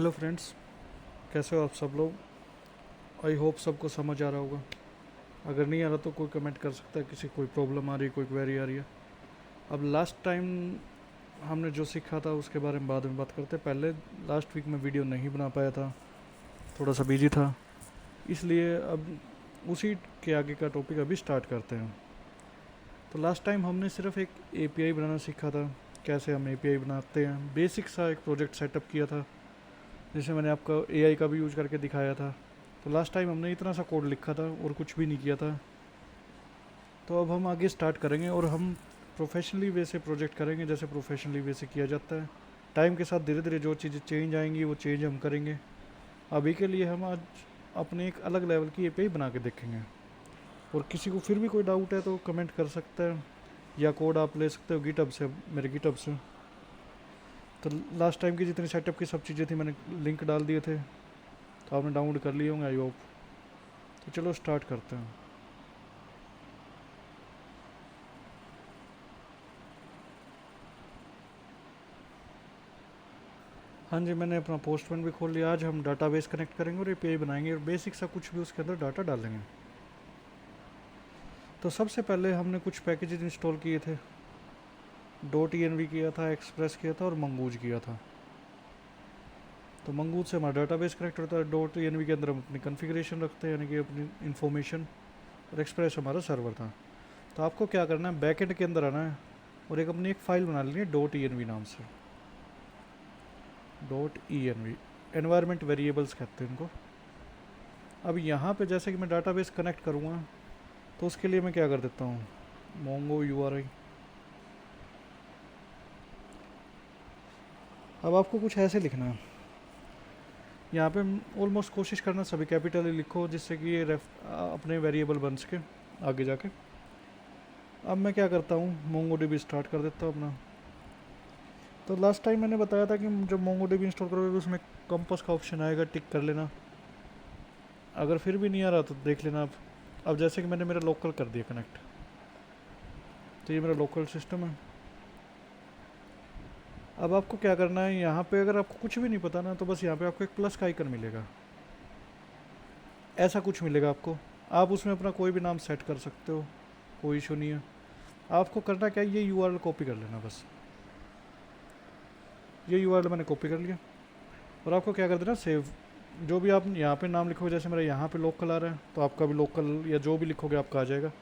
Hello friends, कैसे हो आप सब लोग। आई होप सबको समझ आ रहा होगा। अगर नहीं आ रहा तो कोई कमेंट कर सकता है, किसी कोई प्रॉब्लम आ रही है, कोई क्वेरी आ रही है। अब लास्ट टाइम हमने जो सीखा था उसके बारे में बाद में बात करते हैं। पहले लास्ट वीक में वीडियो नहीं बना पाया था, थोड़ा सा बिजी था, इसलिए अब उसी के आगे का टॉपिक अभी स्टार्ट करते हैं। तो लास्ट टाइम हमने सिर्फ एक एपीआई बनाना सीखा था, कैसे हम एपीआई बनाते हैं। बेसिक सा एक प्रोजेक्ट सेटअप किया था, जिसमें मैंने आपको एआई का भी यूज़ करके दिखाया था। तो लास्ट टाइम हमने इतना सा कोड लिखा था और कुछ भी नहीं किया था। तो अब हम आगे स्टार्ट करेंगे और हम प्रोफेशनली वे से प्रोजेक्ट करेंगे, जैसे प्रोफेशनली वे से किया जाता है। टाइम के साथ धीरे धीरे जो चीज़ें चेंज आएंगी वो चेंज हम करेंगे। अभी के लिए हम आज अपने एक अलग लेवल की एपीआई बना के देखेंगे। और किसी को फिर भी कोई डाउट है तो कमेंट कर सकता है, या कोड आप ले सकते हो गिटहब से, मेरे गिटहब से। तो लास्ट टाइम की जितनी सेटअप की सब चीज़ें थी मैंने लिंक डाल दिए थे, तो आपने डाउनलोड कर लिए होंगे आई होप। तो चलो स्टार्ट करते हैं। हाँ जी, मैंने अपना पोस्टमैन भी खोल लिया। आज हम डाटाबेस कनेक्ट करेंगे और एपीआई बनाएंगे और बेसिक सा कुछ भी उसके अंदर डाटा डालेंगे। तो सबसे पहले हमने कुछ पैकेजेस इंस्टॉल किए थे। डॉट ई किया था, एक्सप्रेस किया था और मंगूज किया था। तो मंगूज से हमारा डाटाबेस कनेक्ट होता है। डॉट ई के अंदर हम अपनी कन्फिग्रेशन रखते हैं, यानी कि अपनी इन्फॉर्मेशन। और एक्सप्रेस हमारा सर्वर था। तो आपको क्या करना है, बैकएंड के अंदर आना है और एक अपनी एक फ़ाइल बना लेनी है डॉट ई नाम से। डॉट ई एनवायरमेंट वेरिएबल्स कहते हैं इनको। अब यहाँ पे जैसे कि मैं डाटाबेस कनेक्ट करूँगा, तो उसके लिए मैं क्या कर देता हूँ, मोंगो यूआरआई। अब आपको कुछ ऐसे लिखना है, यहाँ पे ऑलमोस्ट कोशिश करना सभी कैपिटल ही लिखो, जिससे कि ये अपने वेरिएबल बन सके आगे जाके। अब मैं क्या करता हूँ, मोंगो डीबी स्टार्ट कर देता हूँ अपना। तो लास्ट टाइम मैंने बताया था कि जब मोंगो डीबी इंस्टॉल करोगे उसमें कंपास का ऑप्शन आएगा, टिक कर लेना। अगर फिर भी नहीं आ रहा तो देख लेना आप। अब जैसे कि मैंने मेरा लोकल कर दिया कनेक्ट, तो ये मेरा लोकल सिस्टम है। अब आपको क्या करना है, यहाँ पे अगर आपको कुछ भी नहीं पता ना, तो बस यहाँ पे आपको एक प्लस का आइकन मिलेगा, ऐसा कुछ मिलेगा आपको। आप उसमें अपना कोई भी नाम सेट कर सकते हो, कोई इशू नहीं है। आपको करना क्या है, ये यूआरएल कॉपी कर लेना बस। ये यूआरएल मैंने कॉपी कर लिया। और आपको क्या कर देना, सेव। जो भी आप यहाँ पे नाम लिखोगे, जैसे मेरा यहाँ पे लोकल आ रहा है, तो आपका भी लोकल या जो भी लिखोगे आपका आ जाएगा।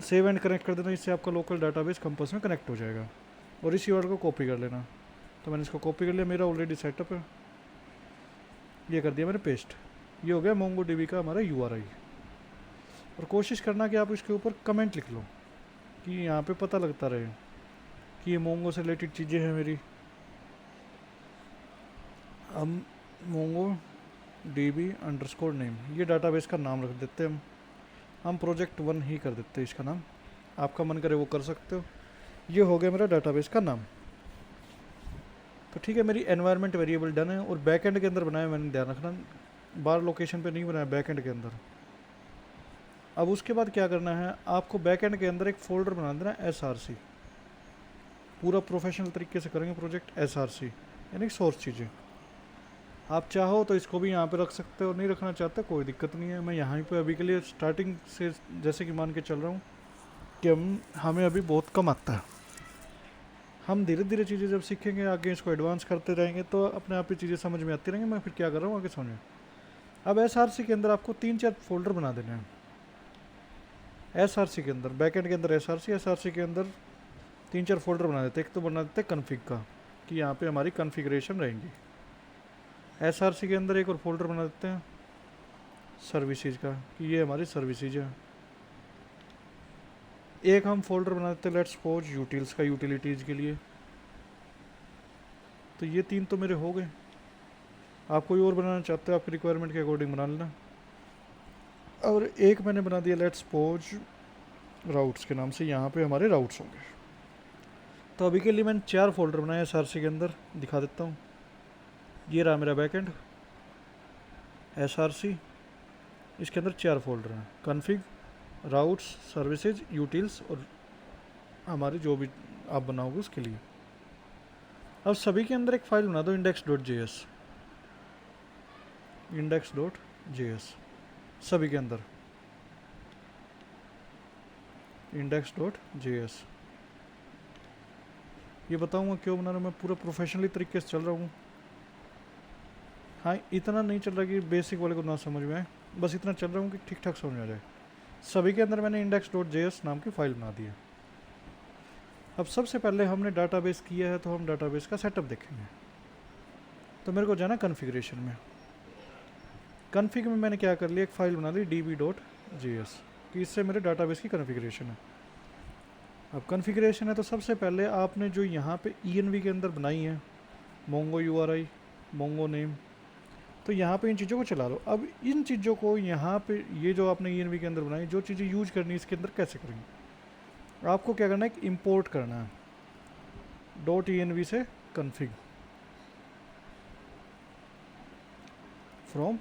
सेव एंड कनेक्ट कर देना, इससे आपका लोकल डाटाबेस कंपास में कनेक्ट हो जाएगा। और इस यूआरएल को कॉपी कर लेना। तो मैंने इसको कॉपी कर लिया, मेरा ऑलरेडी सेटअप है। ये कर दिया मैंने पेस्ट। ये हो गया मोंगो डीबी का हमारा यूआरआई। और कोशिश करना कि आप इसके ऊपर कमेंट लिख लो, कि यहाँ पे पता लगता रहे कि ये मोंगो से रिलेटेड चीज़ें हैं मेरी। हम मोंगो डीबी अंडरस्कोर नेम, ये डाटाबेस का नाम रख देते हैं हम प्रोजेक्ट 1 ही कर देते हैं इसका नाम। आपका मन करे वो कर सकते हो। ये हो गया मेरा डाटाबेस का नाम। तो ठीक है, मेरी एनवायरनमेंट वेरिएबल डन है। और बैकएंड के अंदर बनाया मैंने, ध्यान रखना, बार लोकेशन पे नहीं बनाया, बैकएंड के अंदर। अब उसके बाद क्या करना है, आपको बैकएंड के अंदर एक फ़ोल्डर बना देना एस आर सी। पूरा प्रोफेशनल तरीके से करेंगे प्रोजेक्ट एस आर सी, यानी सोर्स चीज़ें। आप चाहो तो इसको भी यहाँ पे रख सकते हो, नहीं रखना चाहते कोई दिक्कत नहीं है। मैं यहाँ पे अभी के लिए स्टार्टिंग से जैसे कि मान के चल रहा हूँ कि हमें अभी बहुत कम आता है। हम धीरे धीरे चीज़ें जब सीखेंगे, आगे इसको एडवांस करते रहेंगे, तो अपने आप ही चीज़ें समझ में आती रहेंगी। मैं फिर क्या कर रहा हूँ आगे समझें। अब एस आर सी के अंदर आपको 3-4 फोल्डर बना देने हैं। एस आर सी के अंदर, बैकएंड के अंदर एस आर सी के अंदर 3-4 फोल्डर बना देते हैं। एक तो बना देते हैं कन्फिग का, कि यहाँ पे हमारी कन्फिग्रेशन रहेंगी। एस आर सी के अंदर एक और फोल्डर बना देते हैं सर्विसेज का, कि ये हमारी सर्विसेज है। एक हम फोल्डर बना देते हैं लेट्स सपोज यूटिल्स का, यूटिलिटीज़ के लिए। तो ये 3 तो मेरे हो गए। आप कोई और बनाना चाहते हो, आपकी रिक्वायरमेंट के अकॉर्डिंग बना लेना। और एक मैंने बना दिया लेट्स सपोज राउट्स के नाम से, यहाँ पे हमारे राउट्स होंगे। तो अभी के लिए मैंने 4 फोल्डर बनाए एस आर सी के अंदर, दिखा देता हूँ। ये रहा मेरा बैकएंड एस आर सी, इसके अंदर 4 फोल्डर हैं, कन्फिग, राउट्स, सर्विसेज, यूटिल्स और हमारे जो भी आप बनाओगे उसके लिए। अब सभी के अंदर एक फ़ाइल बना दो index.js। इंडेक्स डॉट जेएस सभी के अंदर इंडेक्स डॉट जेएस। ये बताऊंगा क्यों बना रहा हूँ, मैं पूरा प्रोफेशनली तरीके से चल रहा हूँ। हाँ, इतना नहीं चल रहा कि बेसिक वाले को ना समझ में आए, बस इतना चल रहा हूँ कि ठीक ठाक समझ आ जाए। सभी के अंदर मैंने इंडेक्स डॉट जेएस नाम की फ़ाइल बना दी है। अब सबसे पहले हमने डाटाबेस किया है तो हम डाटाबेस का सेटअप देखेंगे। तो मेरे को जाना कॉन्फ़िगरेशन में। कॉन्फ़िग में मैंने क्या कर लिया, एक फ़ाइल बना ली db.js कि इससे मेरे डाटाबेस की कॉन्फ़िगरेशन है। अब कॉन्फ़िगरेशन है तो सबसे पहले आपने जो यहाँ पे env के अंदर बनाई है mongo URI mongo name, तो यहाँ पे इन चीज़ों को चला लो। अब इन चीज़ों को यहाँ पे ये जो आपने env के अंदर बनाई, जो चीज़ें यूज करनी है इसके अंदर कैसे करेंगे, आपको क्या करना है, इंपोर्ट करना है .env से config फ्रॉम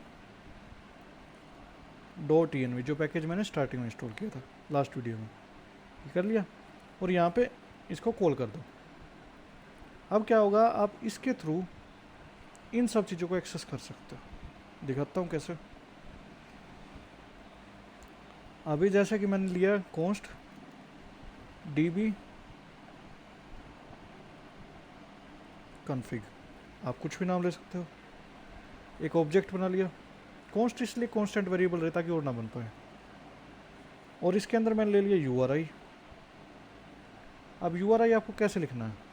.env, जो पैकेज मैंने स्टार्टिंग में इंस्टॉल किया था लास्ट वीडियो में, ये कर लिया और यहाँ पे इसको कॉल कर दो। अब क्या होगा, आप इसके थ्रू इन सब चीज़ों को एक्सेस कर सकते हो। दिखाता हूँ कैसे। अभी जैसे कि मैंने लिया const db config, आप कुछ भी नाम ले सकते हो। एक ऑब्जेक्ट बना लिया, const इसलिए कांस्टेंट वेरिएबल रहता कि और ना बन पाए, और इसके अंदर मैंने ले लिया URI। अब URI आपको कैसे लिखना है,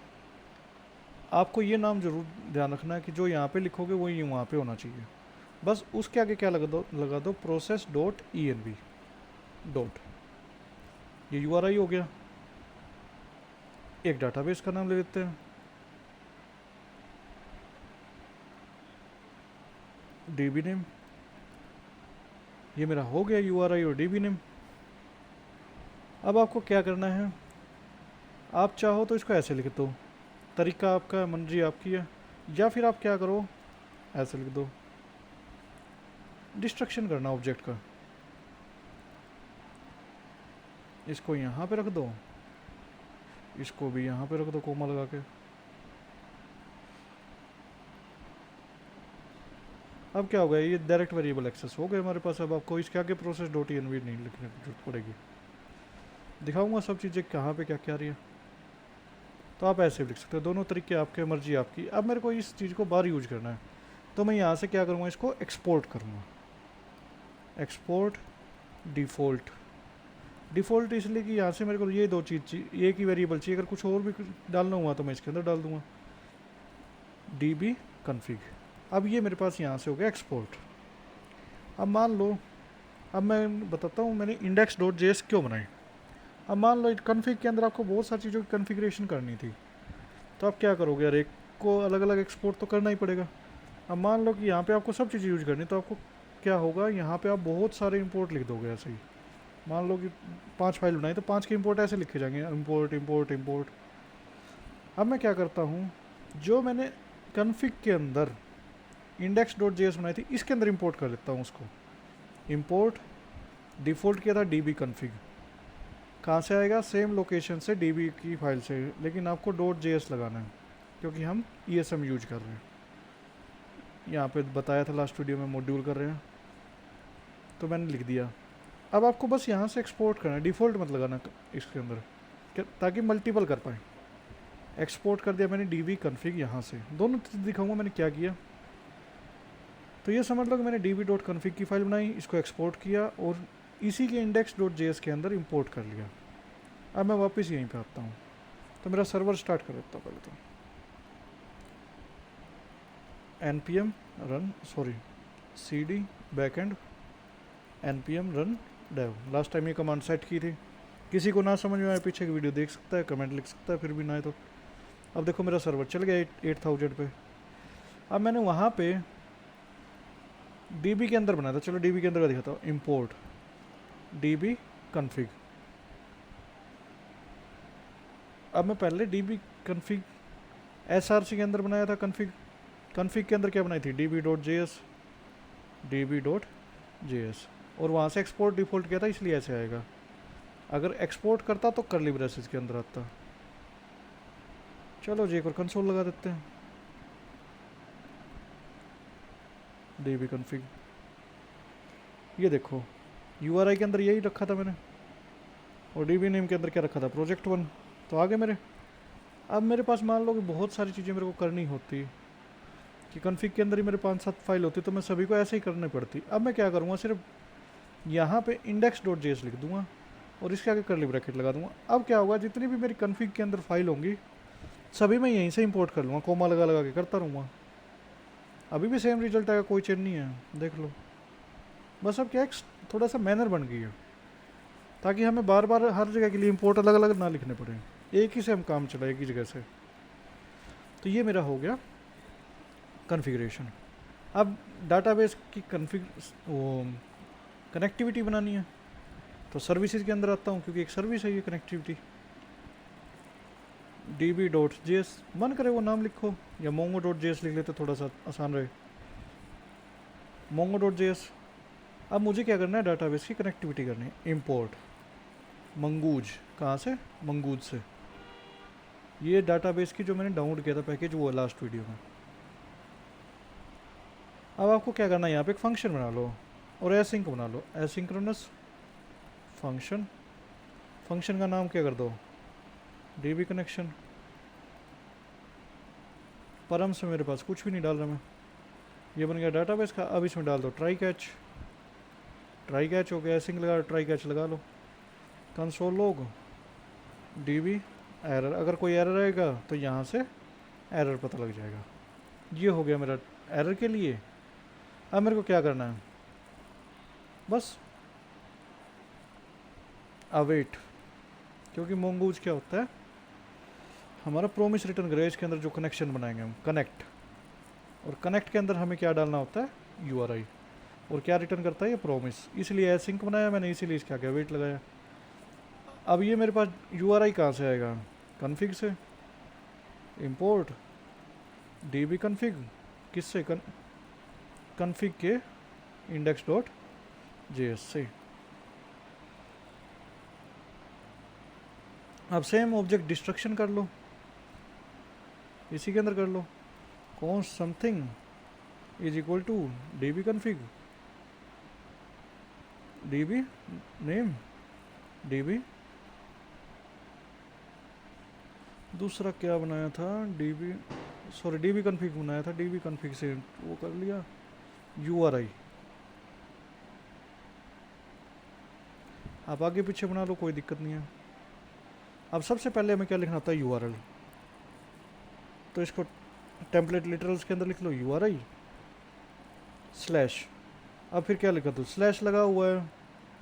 आपको ये नाम जरूर ध्यान रखना है कि जो यहाँ पे लिखोगे वो ये वहाँ पे होना चाहिए। बस उसके आगे क्या लगा दो प्रोसेस डॉट env डॉट, ये URI हो गया। एक डाटाबेस का नाम ले लेते हैं db नेम, ये मेरा हो गया URI और db नेम। अब आपको क्या करना है, आप चाहो तो इसको ऐसे लिख दो, तरीका आपका, मर्जी आपकी है, या फिर आप क्या करो, ऐसे लिख दो, डिस्ट्रक्शन करना ऑब्जेक्ट का, इसको यहाँ पे रख दो, इसको भी यहाँ पे रख दो कोमा लगा के। अब क्या हो गया, ये डायरेक्ट वेरिएबल एक्सेस हो गए हमारे पास। अब आपको इसके आगे प्रोसेस डॉट env नहीं लिखने की जरूरत पड़ेगी। दिखाऊंगा सब चीज़ें कहाँ पे क्या क्या रही है, तो आप ऐसे भी लिख सकते हो, दोनों तरीके आपके, मर्जी आपकी। अब मेरे को इस चीज़ को बाहर यूज करना है तो मैं यहाँ से क्या करूँगा, इसको एक्सपोर्ट करूँगा। एक्सपोर्ट डिफ़ॉल्ट, डिफ़ॉल्ट इसलिए कि यहाँ से मेरे को ये दो चीज़ चाहिए, एक ही वेरिएबल चाहिए। अगर कुछ और भी डालना हुआ तो मैं इसके अंदर डाल दूँगा db config। अब ये मेरे पास यहाँ से हो गया एक्सपोर्ट। अब मान लो, अब मैं बताता हूँ मैंने इंडेक्स डॉट जेएस क्यों बनाई। अब मान लो कॉन्फ़िग के अंदर आपको बहुत सारी चीज़ों की कॉन्फ़िगरेशन करनी थी, तो आप क्या करोगे यार, एक को अलग अलग एक्सपोर्ट तो करना ही पड़ेगा। अब मान लो कि यहाँ पे आपको सब चीज़ें यूज करनी, तो आपको क्या होगा, यहाँ पे आप बहुत सारे इंपोर्ट लिख दोगे ऐसे ही। मान लो कि 5 फाइल बनाई तो 5 के इंपोर्ट ऐसे लिखे जाएंगे, इंपोर्ट इंपोर्ट इंपोर्ट। अब मैं क्या करता हूँ, जो मैंने कॉन्फ़िग के अंदर इंडेक्स डॉट जेएस बनाई थी इसके अंदर इंपोर्ट कर लेता हूँ उसको। इंपोर्ट डिफ़ॉल्ट किया था db config, कहाँ से आएगा, सेम लोकेशन से db की फाइल से, लेकिन आपको डॉट जेएस लगाना है क्योंकि हम ESM यूज कर रहे हैं। यहाँ पे बताया था लास्ट वीडियो में मॉड्यूल कर रहे हैं, तो मैंने लिख दिया। अब आपको बस यहाँ से एक्सपोर्ट करना है, डिफ़ॉल्ट मत लगाना इसके अंदर ताकि मल्टीपल कर पाए। एक्सपोर्ट कर दिया मैंने db config, यहाँ से दोनों दिखाऊंगा मैंने क्या किया। तो ये समझ लो कि मैंने db.config की फ़ाइल बनाई, इसको एक्सपोर्ट किया और इसी के index.js के अंदर इंपोर्ट कर लिया। अब मैं वापस यहीं पे आता हूँ, तो मेरा सर्वर स्टार्ट कर देता हूँ पहले तो npm run cd backend npm run dev। Last time ये कमांड सेट की थी, किसी को ना समझ में आए पीछे की वीडियो देख सकता है, कमेंट लिख सकता है, फिर भी ना आए तो। अब देखो मेरा सर्वर चल गया 8000 पे। अब मैंने वहाँ पे db के अंदर बनाया था, चलो db के अंदर का दिखाता हूँ। Import db config। अब मैं पहले db config src के अंदर बनाया था config के अंदर क्या बनाई थी, db.js db.js, और वहाँ से एक्सपोर्ट डिफ़ॉल्ट किया था इसलिए ऐसे आएगा। अगर एक्सपोर्ट करता तो कर्ली ब्रेसेस के अंदर आता। चलो जी एक और कंसोल लगा देते हैं, DB config, ये देखो URI के अंदर यही रखा था मैंने, और DB नेम के अंदर क्या रखा था, प्रोजेक्ट 1। तो आगे मेरे, अब मेरे पास मान लो कि बहुत सारी चीज़ें मेरे को करनी होती कि कॉन्फ़िग के अंदर ही मेरे 5-7 फाइल होती, तो मैं सभी को ऐसे ही करनी पड़ती। अब मैं क्या करूँगा, सिर्फ यहाँ पे index.js लिख दूंगा और इसके आगे कर्ली ब्रैकेट लगा दूंगा। अब क्या होगा, जितनी भी मेरी कॉन्फ़िग के अंदर फाइल होंगी सभी मैं यहीं से इंपोर्ट कर लूँगा, कोमा लगा लगा के करता रहूँगा। अभी भी सेम रिजल्ट आएगा, कोई चेंज नहीं है, देख लो। बस अब क्या थोड़ा सा मैनर बन गई है, ताकि हमें बार बार हर जगह के लिए इंपोर्ट अलग अलग ना लिखने पड़े, एक ही से हम काम चला एक ही जगह से। तो ये मेरा हो गया कॉन्फ़िगरेशन। अब डाटाबेस की कनेक्टिविटी बनानी है, तो सर्विसेज के अंदर आता हूँ, क्योंकि एक सर्विस है ये कनेक्टिविटी। db.js, मन करे वो नाम लिखो, या mongo.js लिख लेते, थोड़ा सा आसान रहे, mongo.js। अब मुझे क्या करना है, डाटाबेस की कनेक्टिविटी करनी है। इंपोर्ट मंगूज, कहाँ से, मंगूज से। ये डाटाबेस की जो मैंने डाउनलोड किया था पैकेज, वो है लास्ट वीडियो में। अब आपको क्या करना है, यहाँ पे एक फंक्शन बना लो और एसिंक बना लो, एसिंक्रोनस फंक्शन। फंक्शन का नाम क्या कर दो, DB कनेक्शन। परम से मेरे पास कुछ भी नहीं डाल रहा मैं, ये बन गया डाटाबेस का। अब इसमें डाल दो ट्राई कैच, ट्राई कैच हो गया, एसिंक लगा, ट्राई कैच लगा लो। कंसोल लॉग DB एरर, अगर कोई एरर आएगा तो यहाँ से एरर पता लग जाएगा। ये हो गया मेरा एरर के लिए। अब मेरे को क्या करना है, बस अवेट, क्योंकि मोंगूज क्या होता है, हमारा प्रोमिस रिटर्न करेगा इसके अंदर जो कनेक्शन बनाएंगे हम, कनेक्ट। और कनेक्ट के अंदर हमें क्या डालना होता है, URI, और क्या रिटर्न करता है ये प्रोमिस, इसलिए एसिंक बनाया मैंने, इसीलिए इसका क्या वेट लगाया। अब ये मेरे पास URI कहाँ से आएगा, कॉन्फ़िग से। इंपोर्ट DB कॉन्फ़िग, किससे, कॉन्फ़िग के index.js से। अब सेम ऑब्जेक्ट डिस्ट्रक्शन कर लो, इसी के अंदर कर लो, कौन something is equal to DB config, DB name, DB दूसरा क्या बनाया था, DB कॉन्फ़िग बनाया था, DB कॉन्फ़िग से वो कर लिया, URI। आप आगे पीछे बना लो, कोई दिक्कत नहीं है। अब सबसे पहले हमें क्या लिखना होता है, URL। तो इसको टेम्पलेट लिटरल्स के अंदर लिख लो URI स्लैश। अब फिर क्या लिखा, तो स्लैश लगा हुआ है,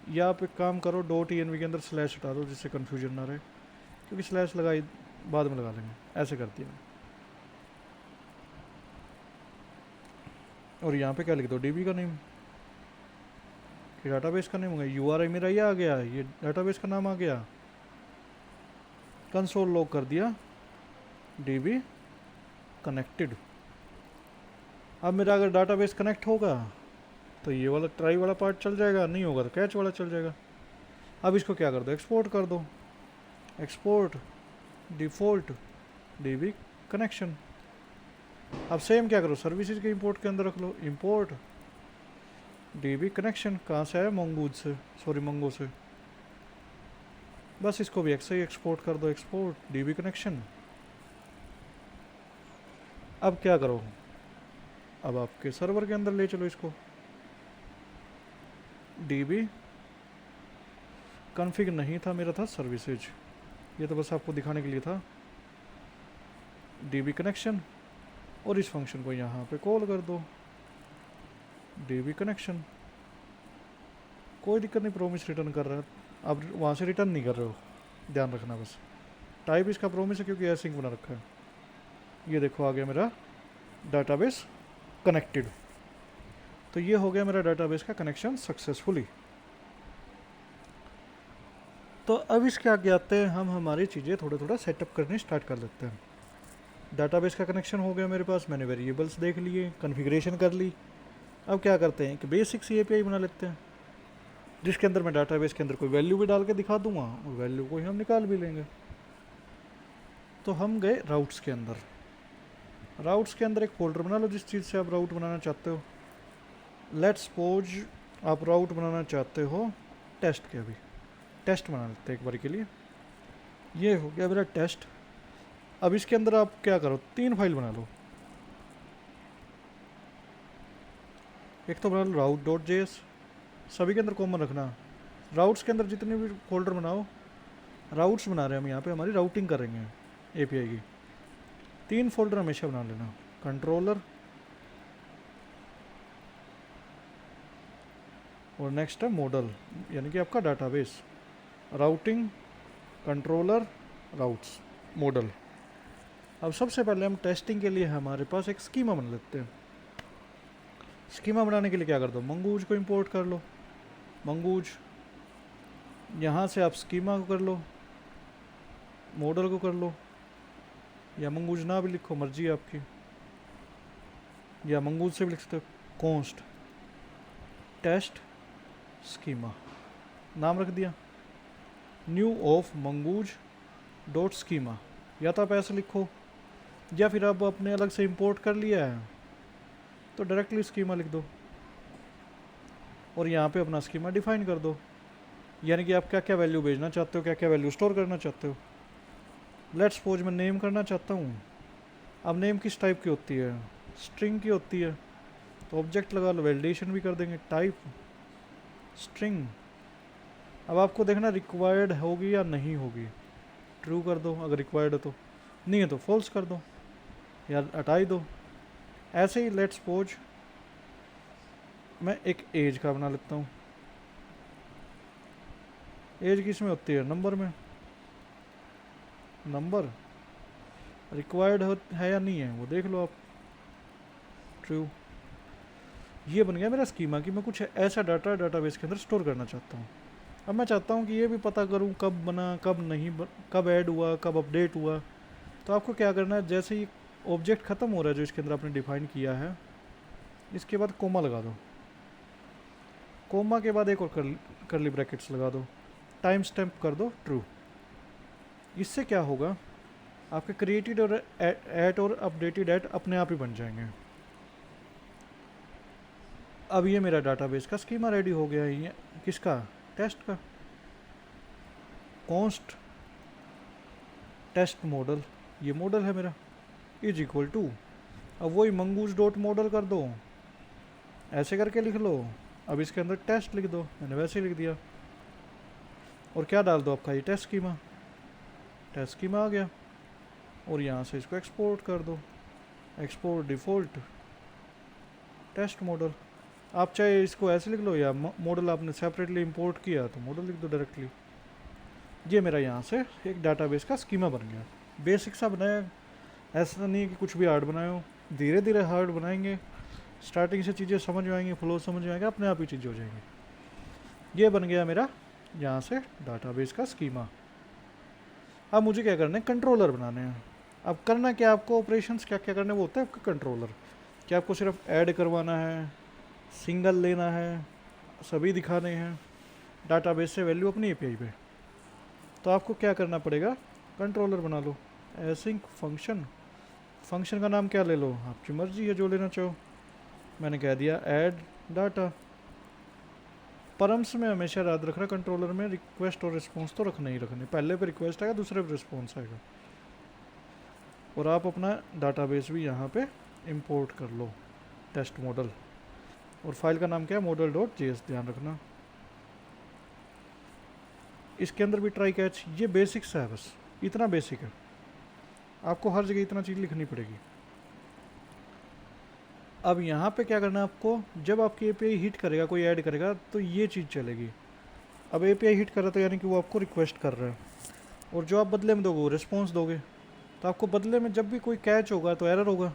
या आप एक काम करो .env के अंदर स्लैश हटा दो, जिससे कन्फ्यूजन ना रहे, क्योंकि स्लैश लगाई बाद में लगा लेंगे, ऐसे करती है। और यहाँ पे क्या लिख दो, DB का नेम, कि डाटाबेस का नेम होगा, URI मेरा ये आ गया, ये डाटाबेस का नाम आ गया। कंसोल लॉग कर दिया DB कनेक्टेड। अब मेरा अगर डाटाबेस कनेक्ट होगा तो ये वाला ट्राई वाला पार्ट चल जाएगा, नहीं होगा तो कैच वाला चल जाएगा। अब इसको क्या कर दो, एक्सपोर्ट कर दो, एक्सपोर्ट डिफ़ॉल्ट DB कनेक्शन। अब सेम क्या करो, सर्विसेज के इंपोर्ट के अंदर रख लो, इंपोर्ट DB कनेक्शन, कहाँ से आया, मंगूज से, सॉरी मंगो से। बस इसको भी ऐसे ही एक्सपोर्ट कर दो, एक्सपोर्ट DB कनेक्शन। अब क्या करो, अब आपके सर्वर के अंदर ले चलो इसको, DB कॉन्फ़िग नहीं था मेरा, था सर्विसेज, ये तो बस आपको दिखाने के लिए था। DB कनेक्शन, और इस फंक्शन को यहाँ पे कॉल कर दो, DB कनेक्शन। कोई दिक्कत नहीं, प्रोमिस रिटर्न कर रहा है, अब वहाँ से रिटर्न नहीं कर रहे हो, ध्यान रखना बस। टाइप इसका प्रोमिस है, क्योंकि एसिंक बना रखा है। ये देखो आ गया मेरा डाटाबेस कनेक्टेड। तो ये हो गया मेरा डाटाबेस का कनेक्शन सक्सेसफुली। तो अब इसके आगे आते हैं हम, हमारी चीज़ें थोड़ा थोड़ा सेटअप करने स्टार्ट कर लेते हैं। डाटाबेस का कनेक्शन हो गया मेरे पास, मैंने वेरिएबल्स देख लिए, कॉन्फ़िगरेशन कर ली। अब क्या करते हैं कि बेसिक सी API बना लेते हैं, जिसके अंदर मैं डाटाबेस के अंदर कोई वैल्यू भी डाल के दिखा दूंगा, और वैल्यू को ही हम निकाल भी लेंगे। तो हम गए राउट्स के अंदर। राउट्स के अंदर एक फोल्डर बना लो, जिस चीज़ से आप राउट बनाना चाहते हो। लेट्स सपोज आप राउट बनाना चाहते हो टेस्ट के, अभी टेस्ट बना लेते हैं एक बार के लिए। ये हो गया मेरा टेस्ट। अब इसके अंदर आप क्या करो, 3 फाइल बना लो। एक तो बना लो राउट डॉट जेएस, सभी के अंदर कॉमन रखना। राउट्स के अंदर जितने भी फोल्डर बनाओ, राउट्स बना रहे हैं हम यहाँ पे, हमारी राउटिंग करेंगे एपीआई की। 3 फोल्डर हमेशा बना लेना, कंट्रोलर और नेक्स्ट है मॉडल, यानी कि आपका database. Routing, controller, routes, model. अब सबसे पहले हम टेस्टिंग के लिए हमारे पास एक स्कीमा बना लेते हैं। स्कीमा बनाने के लिए क्या कर दो, मंगूज को इंपोर्ट कर लो। मंगूज, यहाँ से आप स्कीमा को कर लो, मॉडल को कर लो, या मंगूज ना भी लिखो, मर्जी है आपकी, या मंगूज से भी लिख सकते हो। कॉन्स्ट टेस्ट स्कीमा नाम रख दिया, new of mongoose dot schema, या तो आप ऐसे लिखो, या फिर आप अपने अलग से इंपोर्ट कर लिया है तो डायरेक्टली स्कीमा लिख दो और यहाँ पे अपना स्कीमा डिफाइन कर दो, यानी कि आप क्या क्या वैल्यू भेजना चाहते हो, क्या क्या वैल्यू स्टोर करना चाहते हो। लेट्स सपोज मैं नेम करना चाहता हूँ। अब नेम किस टाइप की होती है, स्ट्रिंग की होती है, तो ऑब्जेक्ट लगा लो, वैलिडेशन भी कर देंगे, टाइप स्ट्रिंग। अब आपको देखना रिक्वायर्ड होगी या नहीं होगी, ट्रू कर दो अगर रिक्वायर्ड है तो, नहीं है तो फॉल्स कर दो या हटाई दो। ऐसे ही लेट्स सपोज मैं एक एज का बना लेता हूँ। एज किस में होती है, नंबर में। नंबर रिक्वायर्ड है या नहीं है वो देख लो आप, ट्रू। ये बन गया मेरा स्कीमा कि मैं कुछ ऐसा डाटा डाटाबेस के अंदर स्टोर करना चाहता हूँ। अब मैं चाहता हूँ कि ये भी पता करूँ कब बना, कब नहीं कब ऐड हुआ, कब अपडेट हुआ। तो आपको क्या करना है, जैसे ही ऑब्जेक्ट ख़त्म हो रहा है जो इसके अंदर आपने डिफाइन किया है, इसके बाद कोमा लगा दो। कोमा के बाद एक और करली ब्रैकेट्स लगा दो, टाइम स्टैम्प कर दो ट्रू। इससे क्या होगा, आपके क्रिएटेड और एट और अपडेटेड एट अपने आप ही बन जाएंगे। अब ये मेरा डाटाबेस का स्कीमा रेडी हो गया है। ये किसका, टेस्ट का। कॉन्स्ट टेस्ट मॉडल, ये मॉडल है मेरा, इज इक्वल टू, अब वही मंगूज डॉट मॉडल कर दो, ऐसे करके लिख लो। अब इसके अंदर टेस्ट लिख दो, मैंने वैसे ही लिख दिया। और क्या डाल दो, आपका ये टेस्ट स्कीमा, टेस्ट स्कीमा आ गया। और यहाँ से इसको एक्सपोर्ट कर दो, एक्सपोर्ट डिफ़ॉल्ट टेस्ट मॉडल। आप चाहे इसको ऐसे लिख लो, या मॉडल आपने सेपरेटली इंपोर्ट किया तो मॉडल लिख दो डायरेक्टली। ये मेरा यहाँ से एक डाटाबेस का स्कीमा बन गया, बेसिक सा बनाया। ऐसा नहीं कि कुछ भी हार्ड बनाए हो, धीरे धीरे हार्ड बनाएंगे, स्टार्टिंग से चीज़ें समझ में आएंगी, फ्लो समझ में आएगा, अपने आप ही चीज़ें हो जाएंगी। ये बन गया मेरा यहाँ से डाटाबेस का स्कीमा। अब मुझे क्या करना है, कंट्रोलर बनाने हैं। अब करना क्या, आपको ऑपरेशंस क्या क्या करने वो होता है आपका कंट्रोलर। क्या आपको सिर्फ ऐड करवाना है, सिंगल लेना है, सभी दिखाने हैं, डाटाबेस से वैल्यू अपनी एपीआई पे, तो आपको क्या करना पड़ेगा, कंट्रोलर बना लो। एसिंक फंक्शन, फंक्शन का नाम क्या ले लो, आपकी मर्जी है जो लेना चाहो। मैंने कह दिया ऐड डाटा। परम्स में हमेशा याद रखना, कंट्रोलर में रिक्वेस्ट और रिस्पॉन्स तो रखना ही रखने, पहले पे रिक्वेस्ट आएगा, दूसरे पे रिस्पॉन्स आएगा। और आप अपना डाटाबेस भी यहाँ पे इंपोर्ट कर लो, टेस्ट मॉडल। और फाइल का नाम क्या है, मॉडल डॉट जेएस, ध्यान रखना। इसके अंदर भी ट्राई कैच, ये बेसिक्स है, बस इतना बेसिक है, आपको हर जगह इतना चीज़ लिखनी पड़ेगी। अब यहाँ पे क्या करना है आपको, जब आपकी एपीआई हिट करेगा, कोई ऐड करेगा तो ये चीज़ चलेगी। अब एपीआई हिट कर रहा है तो यानी कि वो आपको रिक्वेस्ट कर रहा है, और जो आप बदले में दोगे वो रिस्पॉन्स दोगे। तो आपको बदले में जब भी कोई कैच होगा तो एरर होगा,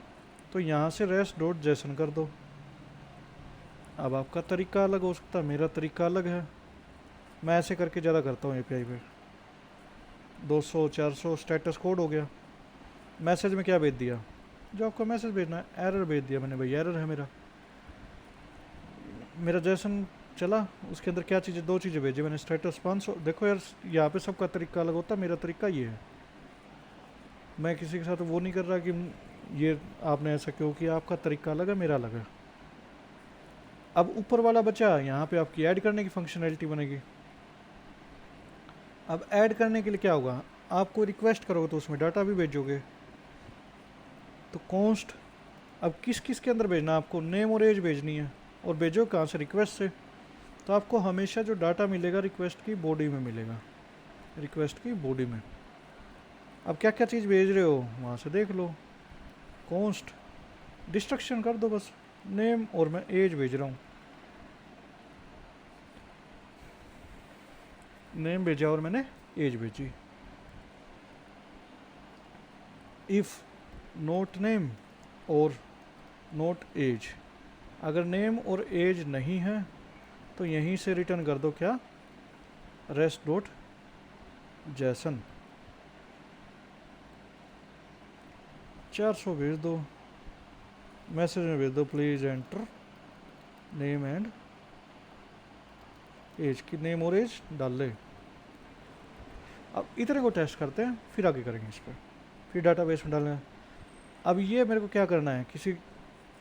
तो यहाँ से रेस्ट डॉट जेसन कर दो। अब आपका तरीका अलग हो सकता है, मेरा तरीका अलग है। मैं ऐसे करके ज़्यादा करता हूँ एपीआई पे। 200 400 स्टेटस कोड हो गया। मैसेज में क्या भेज दिया, जो आपको मैसेज भेजना है, एरर भेज दिया मैंने, भाई एरर है मेरा। मेरा जेसन चला, उसके अंदर क्या चीज़ें, 2 चीज़ें भेजी मैंने, स्टेटस 500। देखो यार, यहाँ पे सबका तरीका अलग होता है, मेरा तरीका ये है। मैं किसी के साथ वो नहीं कर रहा कि ये आपने ऐसा क्यों किया, आपका तरीका अलग है, मेरा अलग है। अब ऊपर वाला बचा, यहाँ पे आपकी ऐड करने की फंक्शनैलिटी बनेगी। अब ऐड करने के लिए क्या होगा, आपको रिक्वेस्ट करोगे तो उसमें डाटा भी भेजोगे। तो कॉन्स्ट, अब किस किस के अंदर भेजना है आपको, नेम और एज भेजनी है, और भेजो कहाँ से, रिक्वेस्ट से। तो आपको हमेशा जो डाटा मिलेगा रिक्वेस्ट की बॉडी में मिलेगा, रिक्वेस्ट की बॉडी में। अब क्या क्या चीज़ भेज रहे हो वहाँ से देख लो। कॉन्स्ट डिस्ट्रक्शन कर दो बस, नेम और मैं एज भेज रहा हूँ, नेम भेजा और मैंने एज भेजी। इफ़ नोट नेम और नोट एज, अगर नेम और एज नहीं है तो यहीं से रिटर्न कर दो क्या, रेस्ट डॉट जैसन 400 भेज दो, मैसेज में भेज दो please enter name and age की, नेम और एज डाल ले। अब इतने को टेस्ट करते हैं, फिर आगे करेंगे इस पर, फिर डाटाबेस में डालना है। अब ये मेरे को क्या करना है, किसी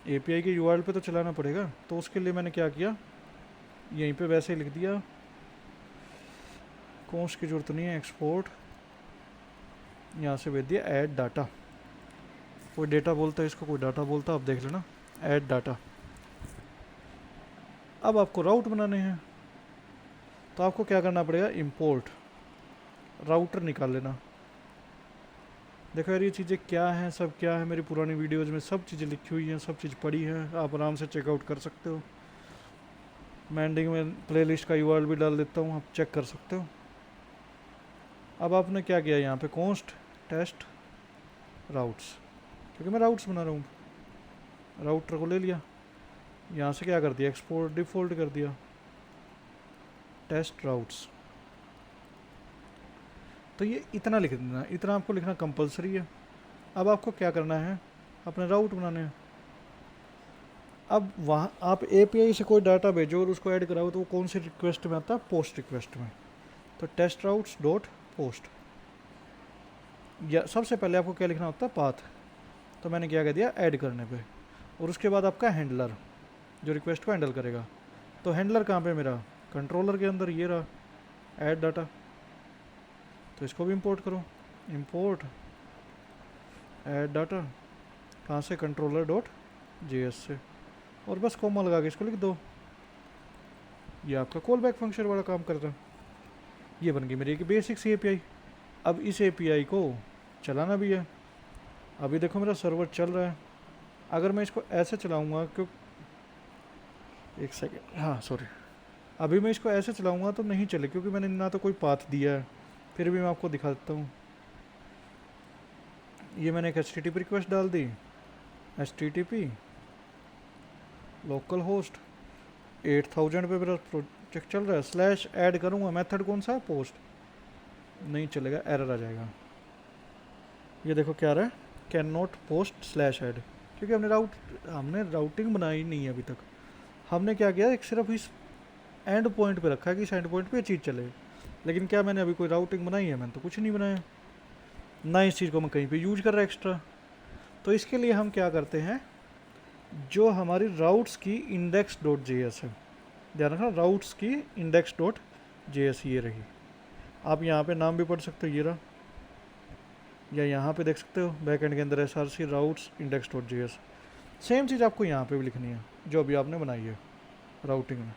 एपीआई के यूआरएल पे तो चलाना पड़ेगा, तो उसके लिए मैंने क्या किया, यहीं पे वैसे ही लिख दिया, कॉन्स्ट की जरूरत नहीं है, एक्सपोर्ट, यहाँ से भेज दिया ऐड डाटा। कोई डेटा बोलता है इसको, कोई डाटा बोलता है, आप देख लेना, ऐड डाटा। अब आपको राउट बनाने हैं, तो आपको क्या करना पड़ेगा, इंपोर्ट राउटर निकाल लेना। देखो यार ये चीज़ें क्या हैं, सब क्या है, मेरी पुरानी वीडियोज़ में सब चीज़ें लिखी हुई हैं, सब चीज़ पड़ी है, आप आराम से चेकआउट कर सकते हो। मैं एंडिंग में प्लेलिस्ट का यूआरएल भी डाल देता हूँ, आप चेक कर सकते हो। अब आपने क्या किया, यहाँ पे कॉन्स्ट टेस्ट राउट्स, क्योंकि मैं राउट्स बना रहा हूँ, राउटर को ले लिया, यहाँ से क्या कर दिया, एक्सपोर्ट डिफ़ॉल्ट कर दिया टेस्ट राउट्स। तो ये इतना लिख देना, इतना आपको लिखना कंपलसरी है। अब आपको क्या करना है, अपने राउट बनाने हैं। अब वहाँ आप एपीआई से कोई डाटा भेजो और उसको ऐड कराओ, तो वो कौन सी रिक्वेस्ट में आता है, पोस्ट रिक्वेस्ट में। तो टेस्ट राउट्स डॉट पोस्ट, या सबसे पहले आपको क्या लिखना होता है, पाथ। तो मैंने क्या कह दिया, ऐड करने पे, और उसके बाद आपका हैंडलर जो रिक्वेस्ट को हैंडल करेगा। तो हैंडलर कहाँ पे मेरा, कंट्रोलर के अंदर, ये रहा ऐड डाटा। तो इसको भी इंपोर्ट करो, इंपोर्ट ऐड डाटा, कहाँ से, कंट्रोलर डॉट जेएस से, और बस कॉमा लगा के इसको लिख दो। ये आपका कॉल बैक फंक्शन वाला काम कर रहा है। ये बन गई मेरी एक बेसिक सी एपीआई। अब इस एपीआई को चलाना भी है। अभी देखो मेरा सर्वर चल रहा है, अगर मैं इसको ऐसे चलाऊँगा, क्यों, एक सेकेंड, हाँ सॉरी, अभी मैं इसको ऐसे चलाऊँगा तो नहीं चले, क्योंकि मैंने ना तो कोई पाथ दिया है। फिर भी मैं आपको दिखा देता हूँ, ये मैंने एक HTTP रिक्वेस्ट डाल दी, HTTP लोकल होस्ट 8000 पे मेरा प्रोजेक्ट चल रहा है, स्लैश ऐड करूँगा, मेथड कौन सा है, पोस्ट, नहीं चलेगा, एरर आ जाएगा। ये देखो क्या रहा है, can not post slash add, क्योंकि हमने राउटिंग बनाई नहीं है अभी तक। हमने क्या किया, एक सिर्फ इस एंड पॉइंट पे रखा है कि इस एंड पॉइंट पे चीज़ चले, लेकिन क्या मैंने अभी कोई राउटिंग बनाई है, मैंने तो कुछ नहीं बनाया, ना इस चीज़ को मैं कहीं पे यूज कर रहा एक्स्ट्रा। तो इसके लिए हम क्या करते हैं, जो हमारी राउट्स की इंडेक्स डॉट जेएस है, ध्यान रखना, राउट्स की इंडेक्स डॉट जेएस ये रही। आप यहाँ पे नाम भी पढ़ सकते हो, ये रहा, या यहाँ पे देख सकते हो बैकएंड के अंदर SRC routes index dot JS. Same चीज़ आपको यहाँ पे भी लिखनी है जो अभी आपने बनाई है राउटिंग में,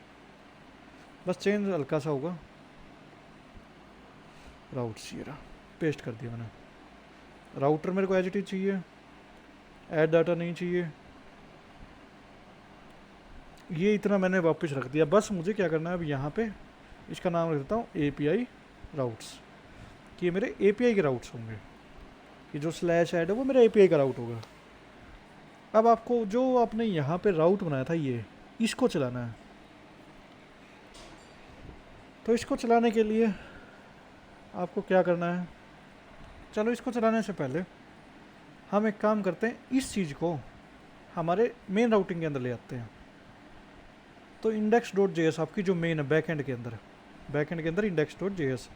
बस चेंज हल्का सा होगा, राउट्स ये रहा, पेस्ट कर दिया मैंने। राउटर मेरे को एज इट इज चाहिए, ऐड डाटा नहीं चाहिए, ये इतना मैंने वापस रख दिया। बस मुझे क्या करना है, अब यहाँ पे इसका नाम रख देता हूँ API राउट्स, कि ये मेरे API के राउट्स होंगे, कि जो स्लैश ऐड है वो मेरा API का राउट होगा। अब आपको जो आपने यहाँ पे राउट बनाया था, ये इसको चलाना है। तो इसको चलाने के लिए आपको क्या करना है, चलो इसको चलाने से पहले हम एक काम करते हैं, इस चीज़ को हमारे मेन राउटिंग के अंदर ले आते हैं। तो इंडेक्स डॉट जेएस आपकी जो मेन है बैकएंड के अंदर इंडेक्स डॉट जेएस,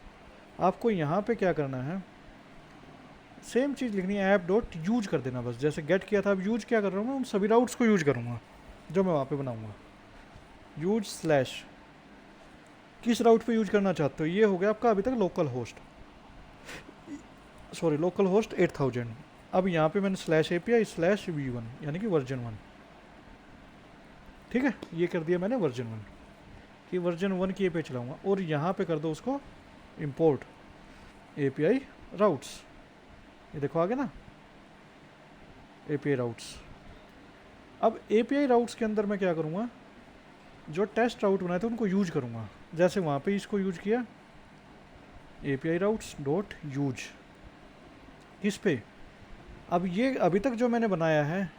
आपको यहाँ पे क्या करना है, सेम चीज़ लिखनी है, ऐप डॉट यूज कर देना बस, जैसे गेट किया था, अब यूज क्या कर रहा हूँ मैं, उन सभी राउट्स को यूज करूँगा जो मैं वहाँ पे बनाऊँगा। यूज स्लैश, किस राउट पे यूज करना चाहते हो, ये हो गया आपका अभी तक local host, sorry local host 8000। अब यहाँ पे मैंने स्लैश API स्लैश V1 यानी कि वर्जन 1, ठीक है, ये कर दिया मैंने वर्जन 1 कि वर्जन 1 की पे चलाऊंगा, और यहाँ पे कर दो उसको इंपोर्ट API राउट्स, ये देखो आगे ना API राउट्स। अब API राउट्स के अंदर मैं क्या करूँगा, जो टेस्ट राउट बनाए थे उनको यूज करूँगा, जैसे वहाँ पे इसको यूज किया API राउट्स डॉट यूज, किस पे, अब ये अभी तक जो मैंने बनाया है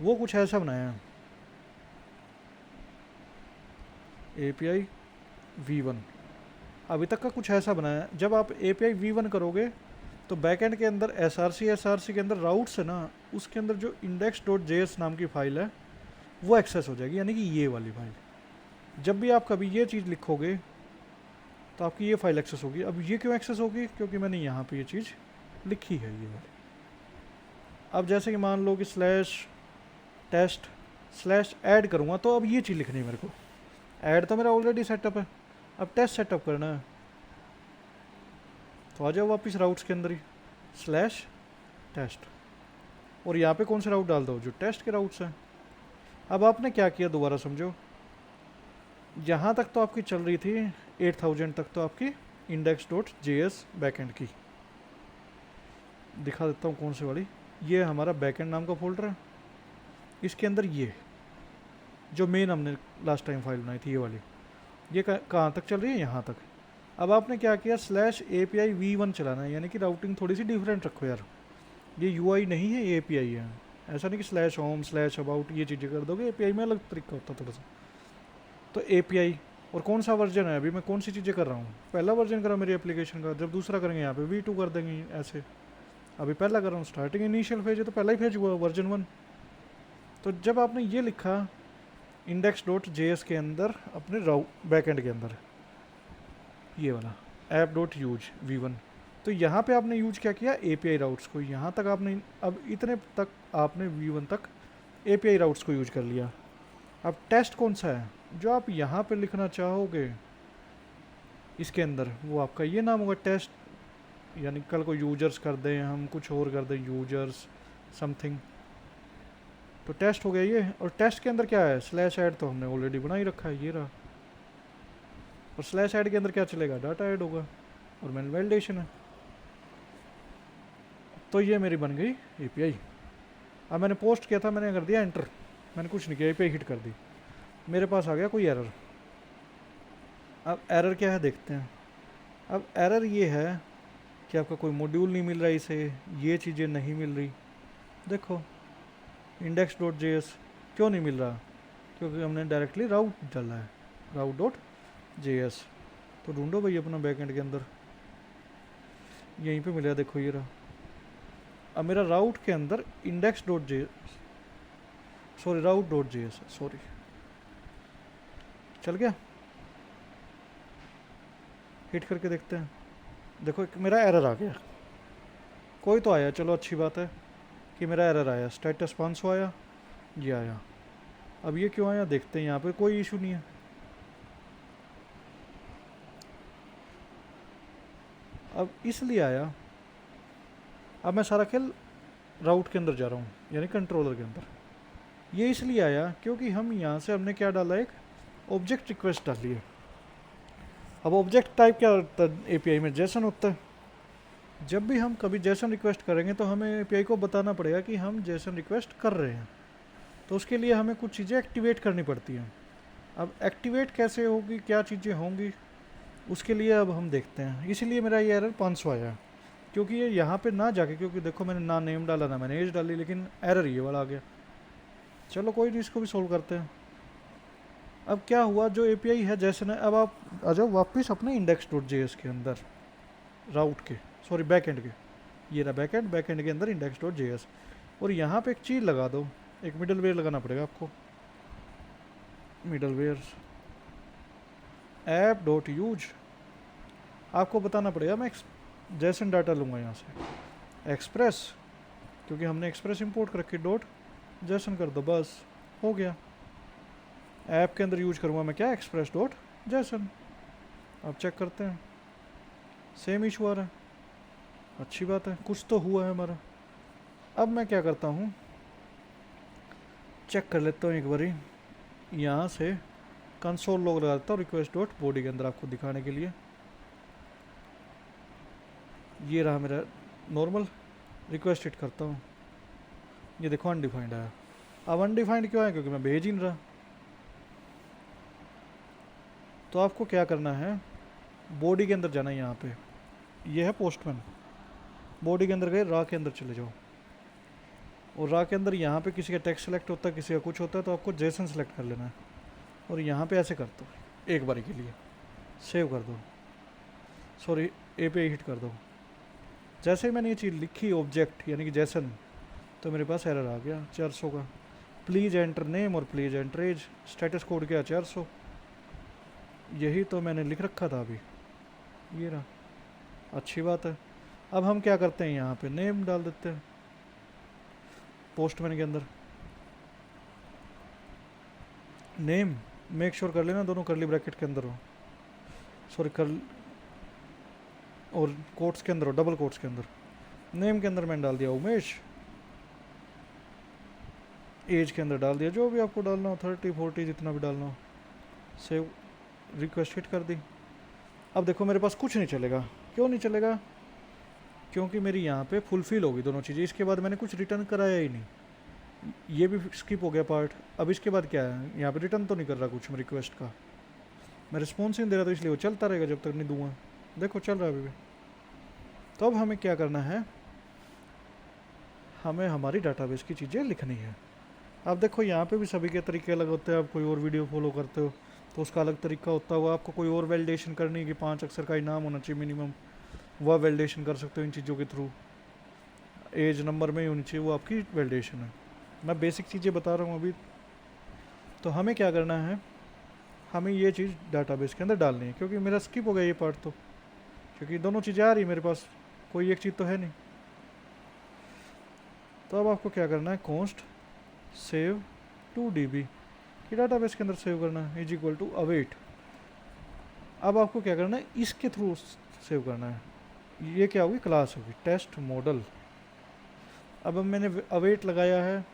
वो कुछ ऐसा बनाया है, API V1 अभी तक का कुछ ऐसा बनाया है। जब आप API V1 करोगे तो बैकएंड के अंदर SRC के अंदर राउट्स है ना, उसके अंदर जो index.js नाम की फाइल है वो एक्सेस हो जाएगी, यानी कि ये वाली फाइल। जब भी आप कभी ये चीज़ लिखोगे तो आपकी ये फाइल एक्सेस होगी। अब ये क्यों एक्सेस होगी, क्योंकि मैंने यहाँ पे ये चीज़ लिखी है ये वाली। अब जैसे कि मान लो कि स्लैश टेस्ट स्लैश ऐड करूँगा तो अब ये चीज़ लिखनी है मेरे को, ऐड तो मेरा ऑलरेडी सेटअप है, अब टेस्ट सेटअप करना है, तो आ जाओ वापस राउट्स के अंदर ही स्लैश टेस्ट, और यहाँ पे कौन से राउट डाल दो, जो टेस्ट के राउट्स हैं। अब आपने क्या किया दोबारा समझो, यहाँ तक तो आपकी चल रही थी 8000 तक तो आपकी index.js बैकएंड की, दिखा देता हूँ कौन से वाली, ये हमारा बैकएंड नाम का फोल्डर है, इसके अंदर ये जो मेन हमने लास्ट टाइम फाइल बनाई थी ये वाली, ये कहाँ तक चल रही है, यहाँ तक। अब आपने क्या किया, स्लैश API V1 चलाना है, यानी कि राउटिंग थोड़ी सी डिफरेंट रखो यार, ये UI नहीं है, ये API है। ऐसा नहीं कि स्लैश होम स्लैश अबाउट ये चीज़ें कर दोगे, API में अलग तरीका होता है थोड़ा सा। तो API और कौन सा वर्जन है, अभी मैं कौन सी चीज़ें कर रहा हूँ, पहला वर्जन करा मेरी एप्लीकेशन का, जब दूसरा करेंगे यहाँ पे V2 कर देंगे ऐसे। अभी पहला कर रहा हूँ, स्टार्टिंग इनिशियल फेज है तो पहला ही फेज हुआ वर्जन 1। तो जब आपने ये लिखा index.js के अंदर अपने बैकएंड के अंदर ये वाला app.use V1, तो यहाँ पे आपने यूज क्या किया, API राउट्स को, यहाँ तक आपने, अब इतने तक आपने V1 तक API राउट्स को यूज कर लिया। अब टेस्ट कौन सा है जो आप यहाँ पे लिखना चाहोगे इसके अंदर, वो आपका ये नाम होगा टेस्ट, यानी कल को यूजर्स कर दें हम, कुछ और कर दें यूजर्स समथिंग, तो टेस्ट हो गया ये। और टेस्ट के अंदर क्या है, स्लैश ऐड तो हमने ऑलरेडी बना ही रखा है, ये रहा, और स्लैश ऐड के अंदर क्या चलेगा, डाटा ऐड होगा, और मैन वैलिडेशन है। तो ये मेरी बन गई API। अब मैंने पोस्ट किया था, मैंने कर दिया एंटर, मैंने कुछ नहीं किया, API हिट कर दी, मेरे पास आ गया कोई एरर। अब एरर क्या है देखते हैं। अब एरर ये है कि आपका कोई मॉड्यूल नहीं मिल रहा इसे, ये चीज़ें नहीं मिल रही। देखो index.js क्यों नहीं मिल रहा, क्योंकि हमने डायरेक्टली राउट डाला है, route.js। तो ढूंढो भाई अपना बैकएंड के अंदर, यहीं पे मिला, देखो ये रहा। अब मेरा राउट के अंदर index.js सॉरी route.js सॉरी चल गया, हिट करके देखते हैं। देखो एक मेरा एरर आ गया, कोई तो आया, चलो अच्छी बात है कि मेरा एरर आया, स्टेटस 500 आया, ये आया। अब ये क्यों आया देखते हैं, यहाँ पे कोई इशू नहीं है। अब इसलिए आया, अब मैं सारा खेल राउट के अंदर जा रहा हूँ, यानी कंट्रोलर के अंदर। ये इसलिए आया क्योंकि हम यहाँ से हमने क्या डाला, एक ऑब्जेक्ट रिक्वेस्ट डाली है। अब ऑब्जेक्ट टाइप क्या होता है API में, जेसन होता है। जब भी हम कभी जेसन रिक्वेस्ट करेंगे तो हमें API को बताना पड़ेगा कि हम जेसन रिक्वेस्ट कर रहे हैं, तो उसके लिए हमें कुछ चीज़ें एक्टिवेट करनी पड़ती हैं। अब एक्टिवेट कैसे होगी, क्या चीज़ें होंगी, उसके लिए अब हम देखते हैं। इसीलिए मेरा ये एरर 500 आया, क्योंकि ये यहाँ पे ना जाके, क्योंकि देखो मैंने ना नेम डाला ना मैंने एज डाली, लेकिन एरर ये वाला आ गया। चलो कोई नहीं, इसको भी सोल्व करते हैं। अब क्या हुआ, जो API है जेसन है, अब आप आ जाओ वापस अपने index.js के अंदर, राउट के सॉरी बैकएंड के, ये रहा बैकएंड, बैकएंड के अंदर index.js, और यहाँ पे एक चीज़ लगा दो, एक मिडल वेयर लगाना पड़ेगा आपको, मिडल वेयर app.use। आपको बताना पड़ेगा, मैं जेसन डाटा लूँगा यहाँ से, एक्सप्रेस, क्योंकि हमने एक्सप्रेस इंपोर्ट कर रखी, डॉट जेसन कर दो, बस हो गया। ऐप के अंदर यूज करूँगा मैं क्या, एक्सप्रेस डॉट जेसन। अब चेक करते हैं, सेम इशू आ रहा है। अच्छी बात है, कुछ तो हुआ है हमारा। अब मैं क्या करता हूँ, चेक कर लेता हूँ एक बारी, यहाँ से कंसोल लॉग लगा देता हूँ रिक्वेस्ट डॉट बॉडी के अंदर आपको दिखाने के लिए। ये रहा मेरा नॉर्मल, रिक्वेस्ट हिट करता हूँ, ये देखो अनडिफाइंड आया। अब अनडिफाइंड क्यों है, क्योंकि मैं भेज ही नहीं रहा। तो आपको क्या करना है, बॉडी के अंदर जाना है, यहाँ पे ये है पोस्टमैन। बॉडी के अंदर गए, रा के अंदर चले जाओ, और रा के अंदर यहाँ पे किसी का टेक्स्ट सेलेक्ट होता है, किसी का कुछ होता है, तो आपको जेसन सेलेक्ट कर लेना है और यहाँ पे ऐसे कर दो एक बारी के लिए, सेव कर दो, सॉरी ए पे हिट कर दो। जैसे ही मैंने ये चीज़ लिखी ऑब्जेक्ट यानी कि जेसन, तो मेरे पास एरर आ गया 400 का। प्लीज़ एंटर नेम और please enter age, status code क्या 400, यही तो मैंने लिख रखा था अभी, ये रहा। अच्छी बात है। अब हम क्या करते हैं, यहाँ पे नेम डाल देते हैं पोस्टमैन के अंदर। नेम मेक श्योर कर लेना दोनों करली ब्रैकेट के अंदर हो, सॉरी कर और कोट्स के अंदर हो, डबल कोट्स के अंदर। नेम के अंदर मैंने डाल दिया उमेश, एज के अंदर डाल दिया जो भी आपको डालना हो, 30 40 जितना भी डालना हो। सेव, रिक्वेस्ट हिट कर दी। अब देखो मेरे पास कुछ नहीं चलेगा। क्यों नहीं चलेगा, क्योंकि मेरी यहाँ पे फुलफिल होगी दोनों चीज़ें। इसके बाद मैंने कुछ रिटर्न कराया ही नहीं, ये भी स्किप हो गया पार्ट। अब इसके बाद क्या है, यहाँ पे रिटर्न तो नहीं कर रहा कुछ मैं रिक्वेस्ट का, मैं रिस्पॉन्स ही नहीं दे रहा, तो इसलिए वो चलता रहेगा जब तक नहीं दूंगा। देखो चल रहा है अभी भी। तो अब हमें क्या करना है, हमें हमारी डाटाबेस की चीज़ें लिखनी है। अब देखो यहाँ पे भी सभी के तरीके अलग होते हैं। आप कोई और वीडियो फॉलो करते हो तो उसका अलग तरीका होता है। वो आपको कोई और वैलिडेशन करनी है कि 5 अक्षर का ही नाम होना चाहिए मिनिमम, वह वैलिडेशन कर सकते हो इन चीज़ों के थ्रू। एज नंबर में ही होनी चाहिए, वो आपकी वैलिडेशन है। मैं बेसिक चीज़ें बता रहा हूँ अभी। तो हमें क्या करना है, हमें ये चीज़ डाटाबेस के अंदर डालनी है, क्योंकि मेरा स्किप हो गया ये पार्ट, तो क्योंकि दोनों चीज़ें आ रही मेरे पास, कोई एक चीज़ तो है नहीं। तो अब आपको क्या करना है, कॉन्स्ट सेव टू DB कि डाटाबेस के अंदर सेव करना है, इज इक्वल टू अवेट। अब आपको क्या करना है, इसके थ्रू सेव करना है। ये क्या होगी, क्लास होगी टेस्ट मॉडल। अब मैंने अवेट लगाया है,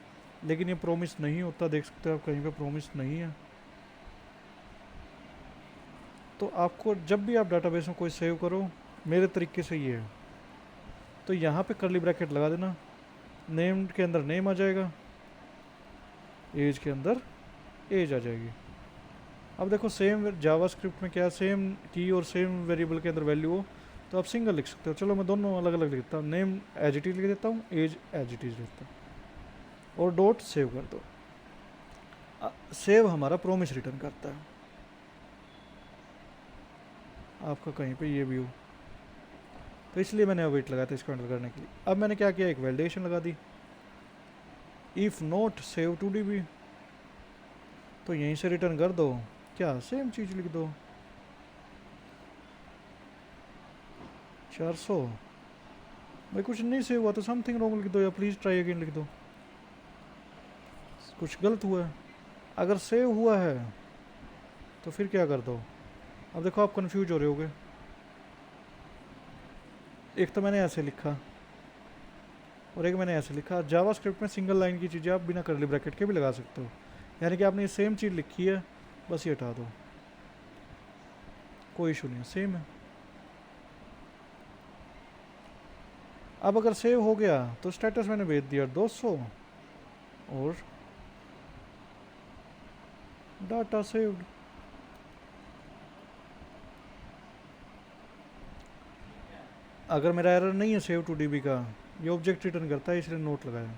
लेकिन ये प्रोमिस नहीं होता, देख सकते हो आप कहीं पे प्रोमिस नहीं है। तो आपको जब भी आप डाटाबेस में कोई सेव करो, मेरे तरीके से ये है, तो यहाँ पे करली ब्रैकेट लगा देना, नेम के अंदर नेम आ जाएगा, एज के अंदर एज आ जाएगी। अब देखो सेम जावास्क्रिप्ट में क्या, सेम की और सेम वेरिएबल के अंदर वैल्यू हो तो आप सिंगल लिख सकते हो। चलो मैं दोनों अलग अलग लिखता हूँ, नेम एज इट इज लिख देता हूँ, एज एज इट इज लिखता हूँ और डॉट सेव कर दो। सेव हमारा प्रोमिस रिटर्न करता है, आपका कहीं पे ये भी हो, तो इसलिए मैंने अवेट लगाया था इसको हैंडल करने के लिए। अब मैंने क्या किया, एक वैलिडेशन लगा दी, if not save to DB, तो यहीं से रिटर्न कर दो, क्या सेम चीज़ लिख दो 400। भाई कुछ नहीं सेव हुआ तो समथिंग रॉन्ग लिख दो, या प्लीज़ ट्राई अगेन लिख दो, कुछ गलत हुआ है। अगर सेव हुआ है तो फिर क्या कर दो। अब देखो आप कंफ्यूज हो रहे होगे, एक तो मैंने ऐसे लिखा और एक मैंने ऐसे लिखा। जावास्क्रिप्ट में सिंगल लाइन की चीज़ें आप बिना करली ब्रैकेट के भी लगा सकते हो, यानी कि आपने ये सेम चीज़ लिखी है, बस ये हटा दो, कोई इशू नहीं है, सेम है। अब अगर सेव हो गया तो स्टेटस मैंने भेज दिया 200 और डाटा सेव्ड। अगर मेरा एरर नहीं है सेव टू DB का, ये ऑब्जेक्ट रिटर्न करता है, इसलिए नोट लगाया,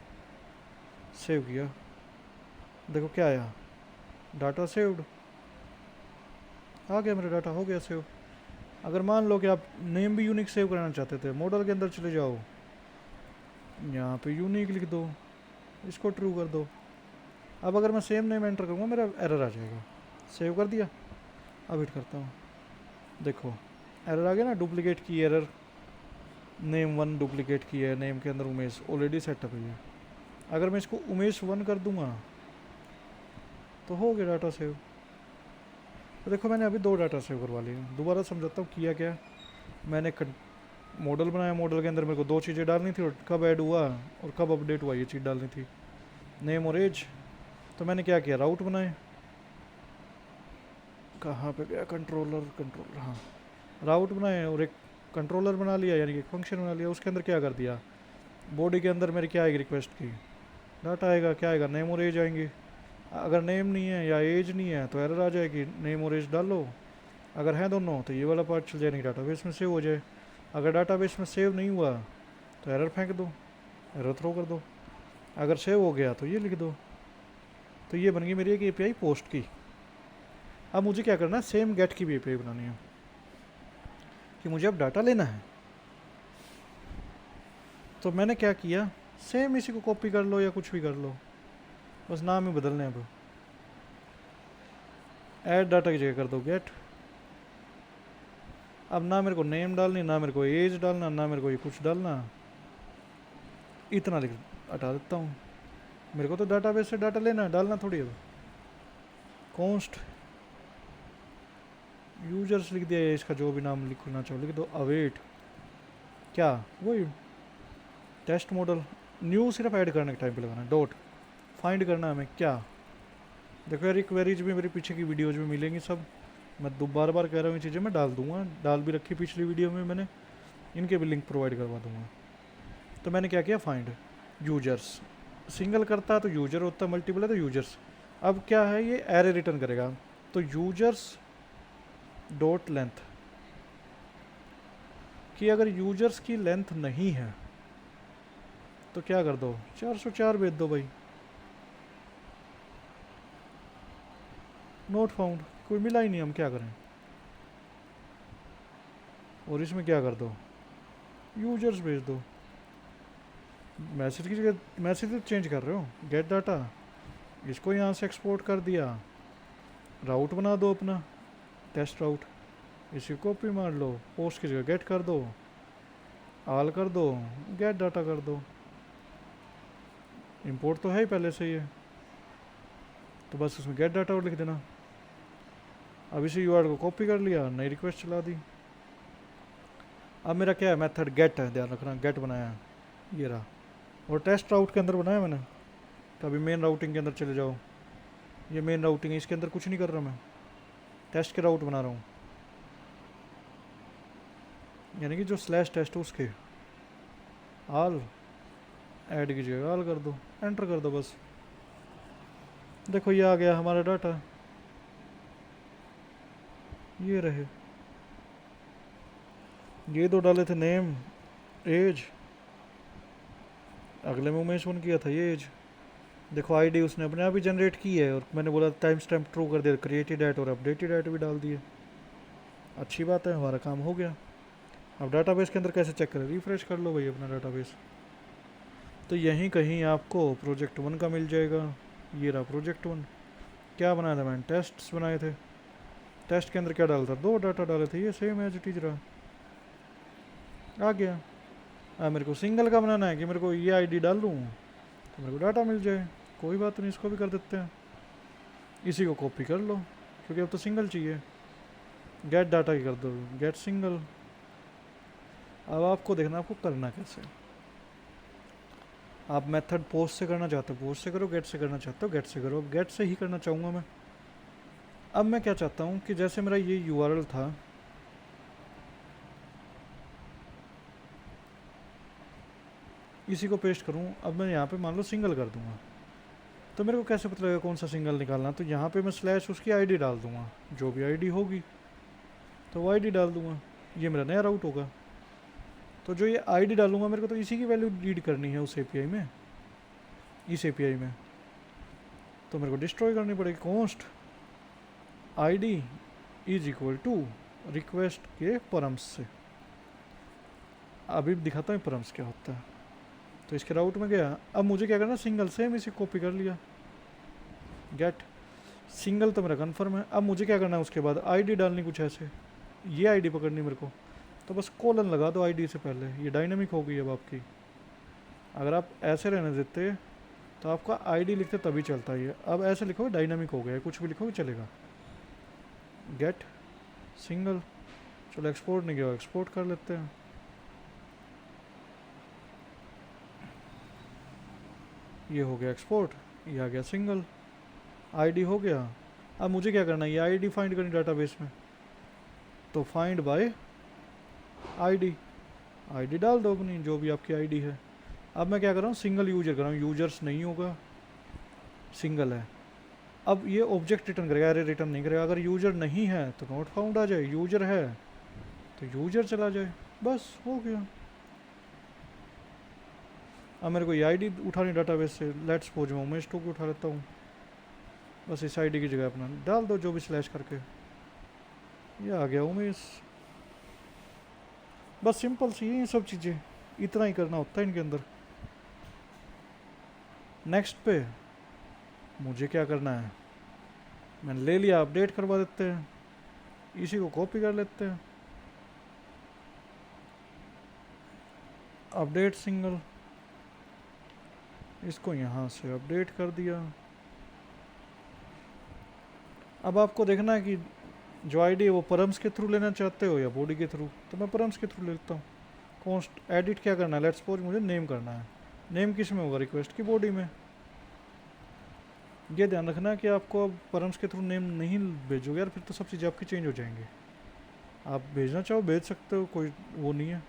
सेव किया, देखो क्या आया, डाटा सेव्ड आ गया, मेरा डाटा हो गया सेव। अगर मान लो कि आप नेम भी यूनिक सेव कराना चाहते थे, मॉडल के अंदर चले जाओ, यहाँ पे यूनिक लिख दो, इसको ट्रू कर दो। अब अगर मैं सेम नेम एंटर करूँगा मेरा एरर आ जाएगा, सेव कर दिया, अब हिट करता हूँ, देखो एरर आ गया ना, डुप्लीकेट की एरर, नेम 1 डुप्लीकेट की है, नेम के अंदर उमेश ऑलरेडी सेटअप है। अगर मैं इसको उमेश 1 कर दूंगा तो हो गया डाटा सेव। तो देखो मैंने अभी 2 डाटा सेव करवा लिए। दोबारा समझाता हूँ किया क्या। मैंने मॉडल बनाया, मॉडल के अंदर मेरे को 2 चीज़ें डालनी थी और कब ऐड हुआ और कब अपडेट हुआ ये चीज़ डालनी थी, नेम और एज। तो मैंने क्या किया, राउट बनाए। कहाँ पे गया कंट्रोलर, हाँ, राउट बनाए और एक कंट्रोलर बना लिया, यानी कि एक फंक्शन बना लिया। उसके अंदर क्या कर दिया, बॉडी के अंदर मेरी क्या आएगी, रिक्वेस्ट की डाटा आएगा, क्या आएगा, नेम और एज आएंगे। अगर नेम नहीं है या एज नहीं है तो एरर आ जाएगी, नेम और एज डालो। अगर है दोनों तो ये वाला पार्ट चल जाए, डाटाबेस में सेव हो जाए। अगर डाटाबेस में सेव नहीं हुआ तो एरर फेंक दो, एरर थ्रो कर दो। अगर सेव हो गया तो ये लिख दो। तो ये बन गई मेरी एक एपीआई पोस्ट की। अब मुझे क्या करना है, सेम गेट की भी एपीआई बनानी है कि मुझे अब डाटा लेना है। तो मैंने क्या किया, सेम इसी को कॉपी कर लो या कुछ भी कर लो, बस नाम ही बदलने। अब ऐड डाटा की जगह कर दो गेट। अब ना मेरे को नेम डालनी, ना मेरे को एज डालना, ना मेरे को ये कुछ डालना, इतना लिख हटा देता हूँ। मेरे को तो डाटाबेस से डाटा लेना है, डालना थोड़ी। अब कॉन्स्ट यूजर्स लिख दिया, इसका जो भी नाम लिखना चाहो लिख दो। अवेट क्या, वही टेस्ट मॉडल। न्यू सिर्फ ऐड करने के टाइम पे लगाना है, डॉट फाइंड करना है हमें क्या। देखो यार, क्वेरीज भी मेरी पीछे की वीडियोज में मिलेंगी सब। मैं बार बार कह रहा हूँ, ये चीज़ें मैं डाल दूंगा, डाल भी रखी पिछली वीडियो में मैंने, इनके भी लिंक प्रोवाइड करवा दूंगा। तो मैंने क्या किया, फाइंड यूजर्स। सिंगल करता है तो यूजर होता है, मल्टीपल है तो यूजर्स। अब क्या है, ये एरे रिटर्न करेगा। तो यूजर्स डॉट लेंथ कि अगर यूजर्स की लेंथ नहीं है तो क्या कर दो, 404 भेज दो भाई। नोट फाउंड, कोई मिला ही नहीं, हम क्या करें। और इसमें क्या कर दो, यूजर्स भेज दो। मैसेज की जगह मैसेज तो चेंज कर रहे हो, गेट डाटा, इसको यहाँ से एक्सपोर्ट कर दिया। राउट बना दो अपना, टेस्ट राउट, इसी कॉपी मार लो, पोस्ट की जगह गेट कर दो, आल कर दो, गेट डाटा कर दो। इंपोर्ट तो है ही पहले से ये, तो बस उसमें गेट डाटा और लिख देना। अब इसी यूआरएल को कॉपी कर लिया, नई रिक्वेस्ट चला दी। अब मेरा क्या है, मेथड गेट है, ध्यान रखना, गेट बनाया है ये रहा। और टेस्ट राउट के अंदर बनाया मैंने। तो अभी मेन राउटिंग के अंदर चले जाओ, ये मेन राउटिंग है, इसके अंदर कुछ नहीं कर रहा मैं, टेस्ट के राउट बना रहा हूँ। यानी कि जो स्लैश टेस्ट उसके आल ऐड कीजिएगा, आल कर दो, एंटर कर दो बस। देखो ये आ गया हमारा डाटा, ये रहे। ये दो डाले थे, नेम एज, अगले में उमेश वन किया था ये एज। देखो आईडी उसने अपने आप ही जनरेट की है, और मैंने बोला टाइम स्टैम्प ट्रू कर दिया, क्रिएटेड एट और अपडेटेड एट भी डाल दिए। अच्छी बात है, हमारा काम हो गया। अब डाटाबेस के अंदर कैसे चेक करें, रिफ्रेश कर लो भाई अपना डाटाबेस। तो यहीं कहीं आपको प्रोजेक्ट 1 का मिल जाएगा। ये रहा प्रोजेक्ट 1। क्या बनाया था मैंने, टेस्ट्स बनाए थे। टेस्ट के अंदर क्या डाला था, 2 डाटा डाले थे, ये सेम एज इट इज रहा, आ गया। अब मेरे को सिंगल का बनाना है कि मेरे को ये आईडी डाल दूँ तो मेरे को डाटा मिल जाए, कोई बात नहीं, इसको भी कर देते हैं। इसी को कॉपी कर लो क्योंकि अब तो सिंगल चाहिए, गेट डाटा की कर दो, गेट सिंगल। अब आपको देखना आपको करना कैसे। आप मेथड पोस्ट से करना चाहते हो पोस्ट से करो, गेट से करना चाहते हो गेट से करो। अब गेट से ही करना चाहूँगा मैं। अब मैं क्या चाहता हूँ कि जैसे मेरा ये यूआरएल था, इसी को पेस्ट करूँ। अब मैं यहाँ पे मान लो सिंगल कर दूँगा, तो मेरे को कैसे पता लगेगा कौन सा सिंगल निकालना। तो यहाँ पे मैं स्लैश उसकी आईडी डाल दूँगा, जो भी आईडी होगी तो वो आईडी डाल दूँगा, ये मेरा नया राउट होगा। तो जो ये आईडी डालूंगा मेरे को तो इसी की वैल्यू रीड करनी है उस एपीआई में, इस एपीआई में। तो मेरे को डिस्ट्रॉय करनी पड़ेगी, const ID is equal to request के परम्स से। अभी दिखाता हूँ परम्स क्या होता है। तो इसके राउट में गया, अब मुझे क्या करना, सिंगल सेम इसे कॉपी कर लिया, गेट सिंगल तो मेरा कन्फर्म है। अब मुझे क्या करना है, उसके बाद आईडी डालनी कुछ ऐसे, ये आईडी पकड़नी मेरे को। तो बस कोलन लगा दो आईडी से पहले, ये डायनामिक हो गई अब आपकी। अगर आप ऐसे रहने देते तो आपका आईडी लिखते तभी चलता है ये। अब ऐसे लिखोगे डायनामिक हो गया, कुछ भी लिखोगे चलेगा। गेट सिंगल, चलो एक्सपोर्ट नहीं किया, एक्सपोर्ट कर लेते हैं। ये हो गया एक्सपोर्ट, ये आ गया सिंगल, आईडी हो गया। अब मुझे क्या करना है, ये आईडी फाइंड करनी डाटाबेस में, तो फाइंड बाय आईडी, आईडी डाल दो अपनी जो भी आपकी आईडी है। अब मैं क्या कर रहा हूँ, सिंगल यूजर कर रहा हूँ, यूजर्स नहीं होगा, सिंगल है। अब ये ऑब्जेक्ट रिटर्न करेगा, एरे रिटर्न नहीं करेगा। अगर यूजर नहीं है तो नॉट फाउंड आ जाए, यूजर है तो यूजर चला जाए, बस हो गया। अब मेरे को ये आईडी उठानी डाटाबेस से, लेट्स सपोज मैं उमेश 2 की उठा लेता हूँ, बस इस आईडी की जगह अपना डाल दो जो भी स्लैश करके, ये आ गया उमेश। बस सिंपल सी ये सब चीज़ें, इतना ही करना होता है इनके अंदर। नेक्स्ट पे मुझे क्या करना है, मैंने ले लिया, अपडेट करवा देते हैं, इसी को कॉपी कर लेते हैं, अपडेट सिंगल, इसको यहाँ से अपडेट कर दिया। अब आपको देखना है कि जो आईडी है वो परम्स के थ्रू लेना चाहते हो या बॉडी के थ्रू, तो मैं परम्स के थ्रू लेता हूँ। कॉन्स्ट एडिट क्या करना है, लेट्स सपोज मुझे नेम करना है, नेम किस में होगा, रिक्वेस्ट की बॉडी में। ये ध्यान रखना है कि आपको अब परम्स के थ्रू नेम नहीं भेजोगे यार, फिर तो सब चीज़ें आपकी चेंज हो जाएंगी। आप भेजना चाहो भेज सकते हो, कोई वो नहीं है।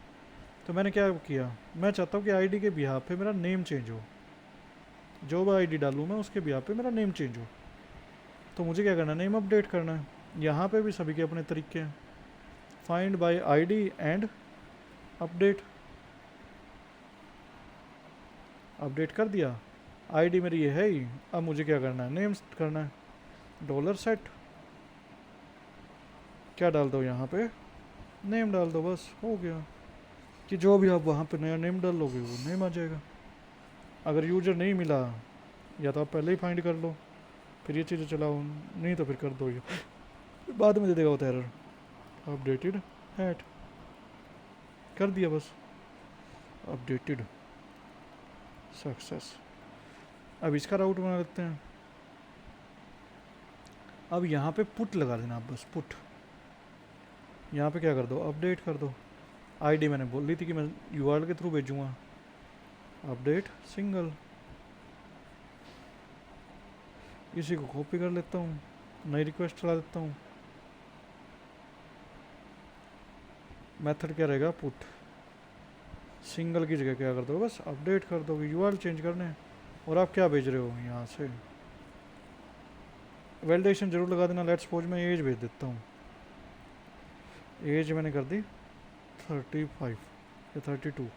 तो मैंने क्या किया, मैं चाहता हूँ कि आईडी के बिहाफ पे मेरा नेम चेंज हो, जो भी आईडी डालूँ मैं उसके बिहाफ पे मेरा नेम चेंज हो। तो मुझे क्या करना है, नेम अपडेट करना है। यहाँ पे भी सभी के अपने तरीके हैं, find by ID and update, update कर दिया। आईडी मेरी ये है ही, अब मुझे क्या करना है, नेम करना है, $set, क्या डाल दो यहाँ पे, नेम डाल दो, बस हो गया। कि जो भी आप वहाँ पे नया नेम डाल लोगे वो नेम आ जाएगा। अगर यूजर नहीं मिला या तो आप पहले ही फाइंड कर लो, फिर ये चीज़ें चलाओ, नहीं तो फिर कर दो ये, बाद में दे देगा होता है एरर। अपडेटेड हैट कर दिया, बस अपडेटेड सक्सेस। अब इसका राउट बना लेते हैं। अब यहाँ पे पुट लगा देना आप, बस पुट, यहाँ पे क्या कर दो, अपडेट कर दो। आईडी मैंने बोल ली थी कि मैं यूआरएल के थ्रू भेजूँगा, अपडेट सिंगल, इसी को कॉपी कर लेता हूँ, नई रिक्वेस्ट चला देता हूँ। मेथड क्या रहेगा, पुट, सिंगल की जगह क्या कर दो, बस अपडेट कर दो, यूआरएल चेंज करने। और आप क्या भेज रहे हो यहाँ से, वैलिडेशन जरूर लगा देना। लेट्स सपोज मैं एज भेज देता हूँ, एज मैंने कर दी 35 या 32,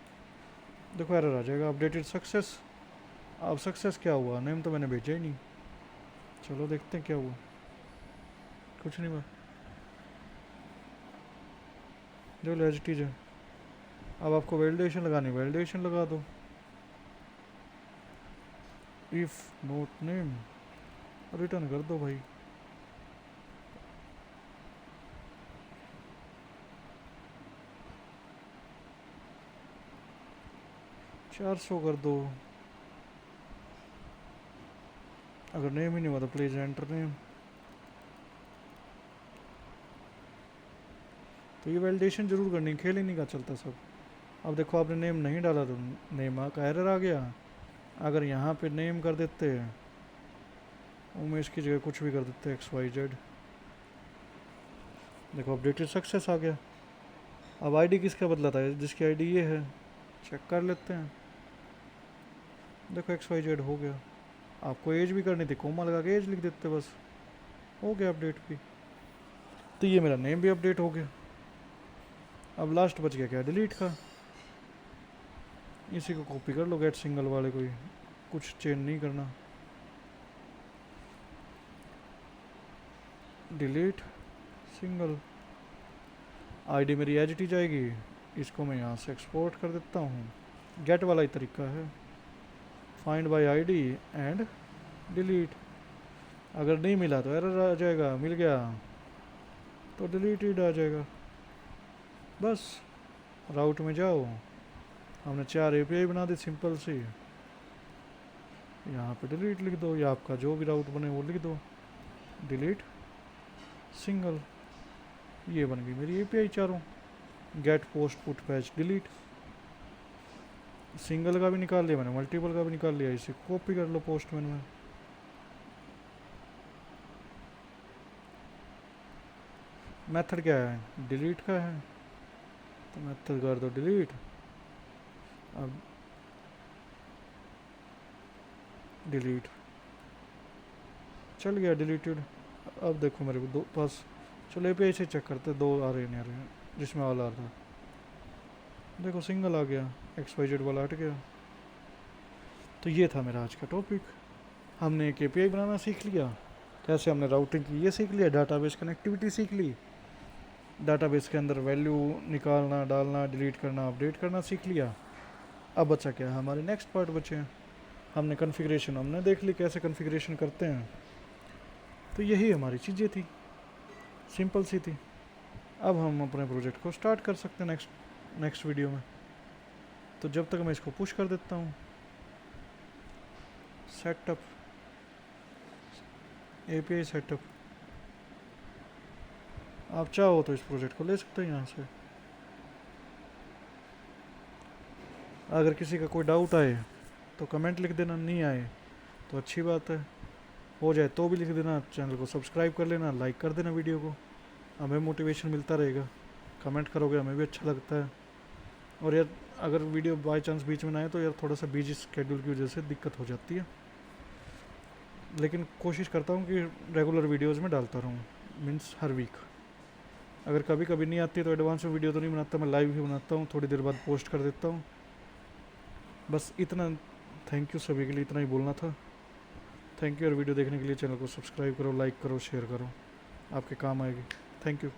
देखो एरर आ जाएगा, अपडेटेड सक्सेस। अब सक्सेस क्या हुआ, नेम तो मैंने भेजा ही नहीं, चलो देखते हैं क्या हुआ, कुछ नहीं हुआ, जो एज इट इज है। अब आपको वैलिडेशन लगानी, वैलिडेशन लगा दो, इफ नोट नेम, रिटर्न कर दो भाई। $400 कर दो। अगर नेम ही नहीं हुआ तो प्लीज एंटर नेम। तो ये वैलिडेशन जरूर करनी, खेल ही नहीं का चलता सब। अब देखो आपने नेम नहीं डाला तो नेम का एरर आ गया। अगर यहाँ पे नेम कर देते हैं, उमेश की जगह कुछ भी कर देते हैं, XYZ, देखो अपडेटेड सक्सेस आ गया। अब आईडी किसका बदला था, जिसकी आईडी ये है, चेक कर लेते हैं, देखो XYZ हो गया। आपको एज भी करनी थी, कोमा लगा के एज लिख देते, बस हो गया अपडेट भी। तो ये मेरा नेम भी अपडेट हो गया। अब लास्ट बच गया क्या, डिलीट का, इसी को कॉपी कर लो, गेट सिंगल वाले को ही, कुछ चेंज नहीं करना, डिलीट सिंगल, आईडी मेरी एज इट जाएगी। इसको मैं यहाँ से एक्सपोर्ट कर देता हूँ, गेट वाला ही तरीका है, find by ID and delete. अगर नहीं मिला तो एरर आ जाएगा, मिल गया तो डिलीटेड आ जाएगा। बस राउट में जाओ, हमने 4 API बना दी सिंपल सी, यहाँ पे डिलीट लिख दो, या आपका जो भी राउट बने वो लिख दो, डिलीट सिंगल। ये बन गई मेरी एपीआई चारों। Get post put patch delete. Single का भी निकाल लिया मैंने, मल्टीपल का भी निकाल लिया। इसे कॉपी कर लो पोस्टमैन में। मेथड क्या है, डिलीट का है, तो मेथड कर दो डिलीट। अब डिलीट चल गया, डिलीटेड। अब देखो मेरे को दो पास, चलो एपीआई से चेक करते, दो आ रहे नहीं आ रहे, जिसमें ऑल आ रहा था। देखो सिंगल आ गया, XYZ वाला हट गया। तो ये था मेरा आज का टॉपिक। हमने एक एपीआई बनाना सीख लिया, कैसे हमने राउटिंग की ये सीख लिया, डाटाबेस कनेक्टिविटी सीख ली, डाटाबेस के अंदर वैल्यू निकालना, डालना, डिलीट करना, अपडेट करना सीख लिया। अब बचा क्या है, हमारे नेक्स्ट पार्ट बचे हैं। हमने कॉन्फ़िगरेशन हमने देख ली, कैसे कॉन्फ़िगरेशन करते हैं। तो यही हमारी चीज़ें थी, सिंपल सी थी। अब हम अपने प्रोजेक्ट को स्टार्ट कर सकते हैं नेक्स्ट वीडियो में। तो जब तक मैं इसको पुश कर देता हूँ, सेटअप, एपीआई सेटअप। आप चाहो तो इस प्रोजेक्ट को ले सकते हैं यहाँ से। अगर किसी का कोई डाउट आए तो कमेंट लिख देना, नहीं आए तो अच्छी बात है, हो जाए तो भी लिख देना। चैनल को सब्सक्राइब कर लेना, लाइक कर देना वीडियो को, हमें मोटिवेशन मिलता रहेगा। कमेंट करोगे हमें भी अच्छा लगता है। और यार अगर वीडियो बाय चांस बीच में ना आए तो यार थोड़ा सा बिजी स्केड्यूल की वजह से दिक्कत हो जाती है, लेकिन कोशिश करता हूँ कि रेगुलर वीडियोज़ में डालता रहूँ, मीन्स हर वीक। अगर कभी कभी नहीं आती तो एडवांस में वीडियो तो नहीं बनाता, मैं लाइव ही बनाता हूँ, थोड़ी देर बाद पोस्ट कर देता हूँ। बस इतना, थैंक यू सभी के लिए, इतना ही बोलना था। Thank you. और वीडियो देखने के लिए चैनल को सब्सक्राइब करो, लाइक करो, शेयर करो, आपके काम आएगी। Thank you.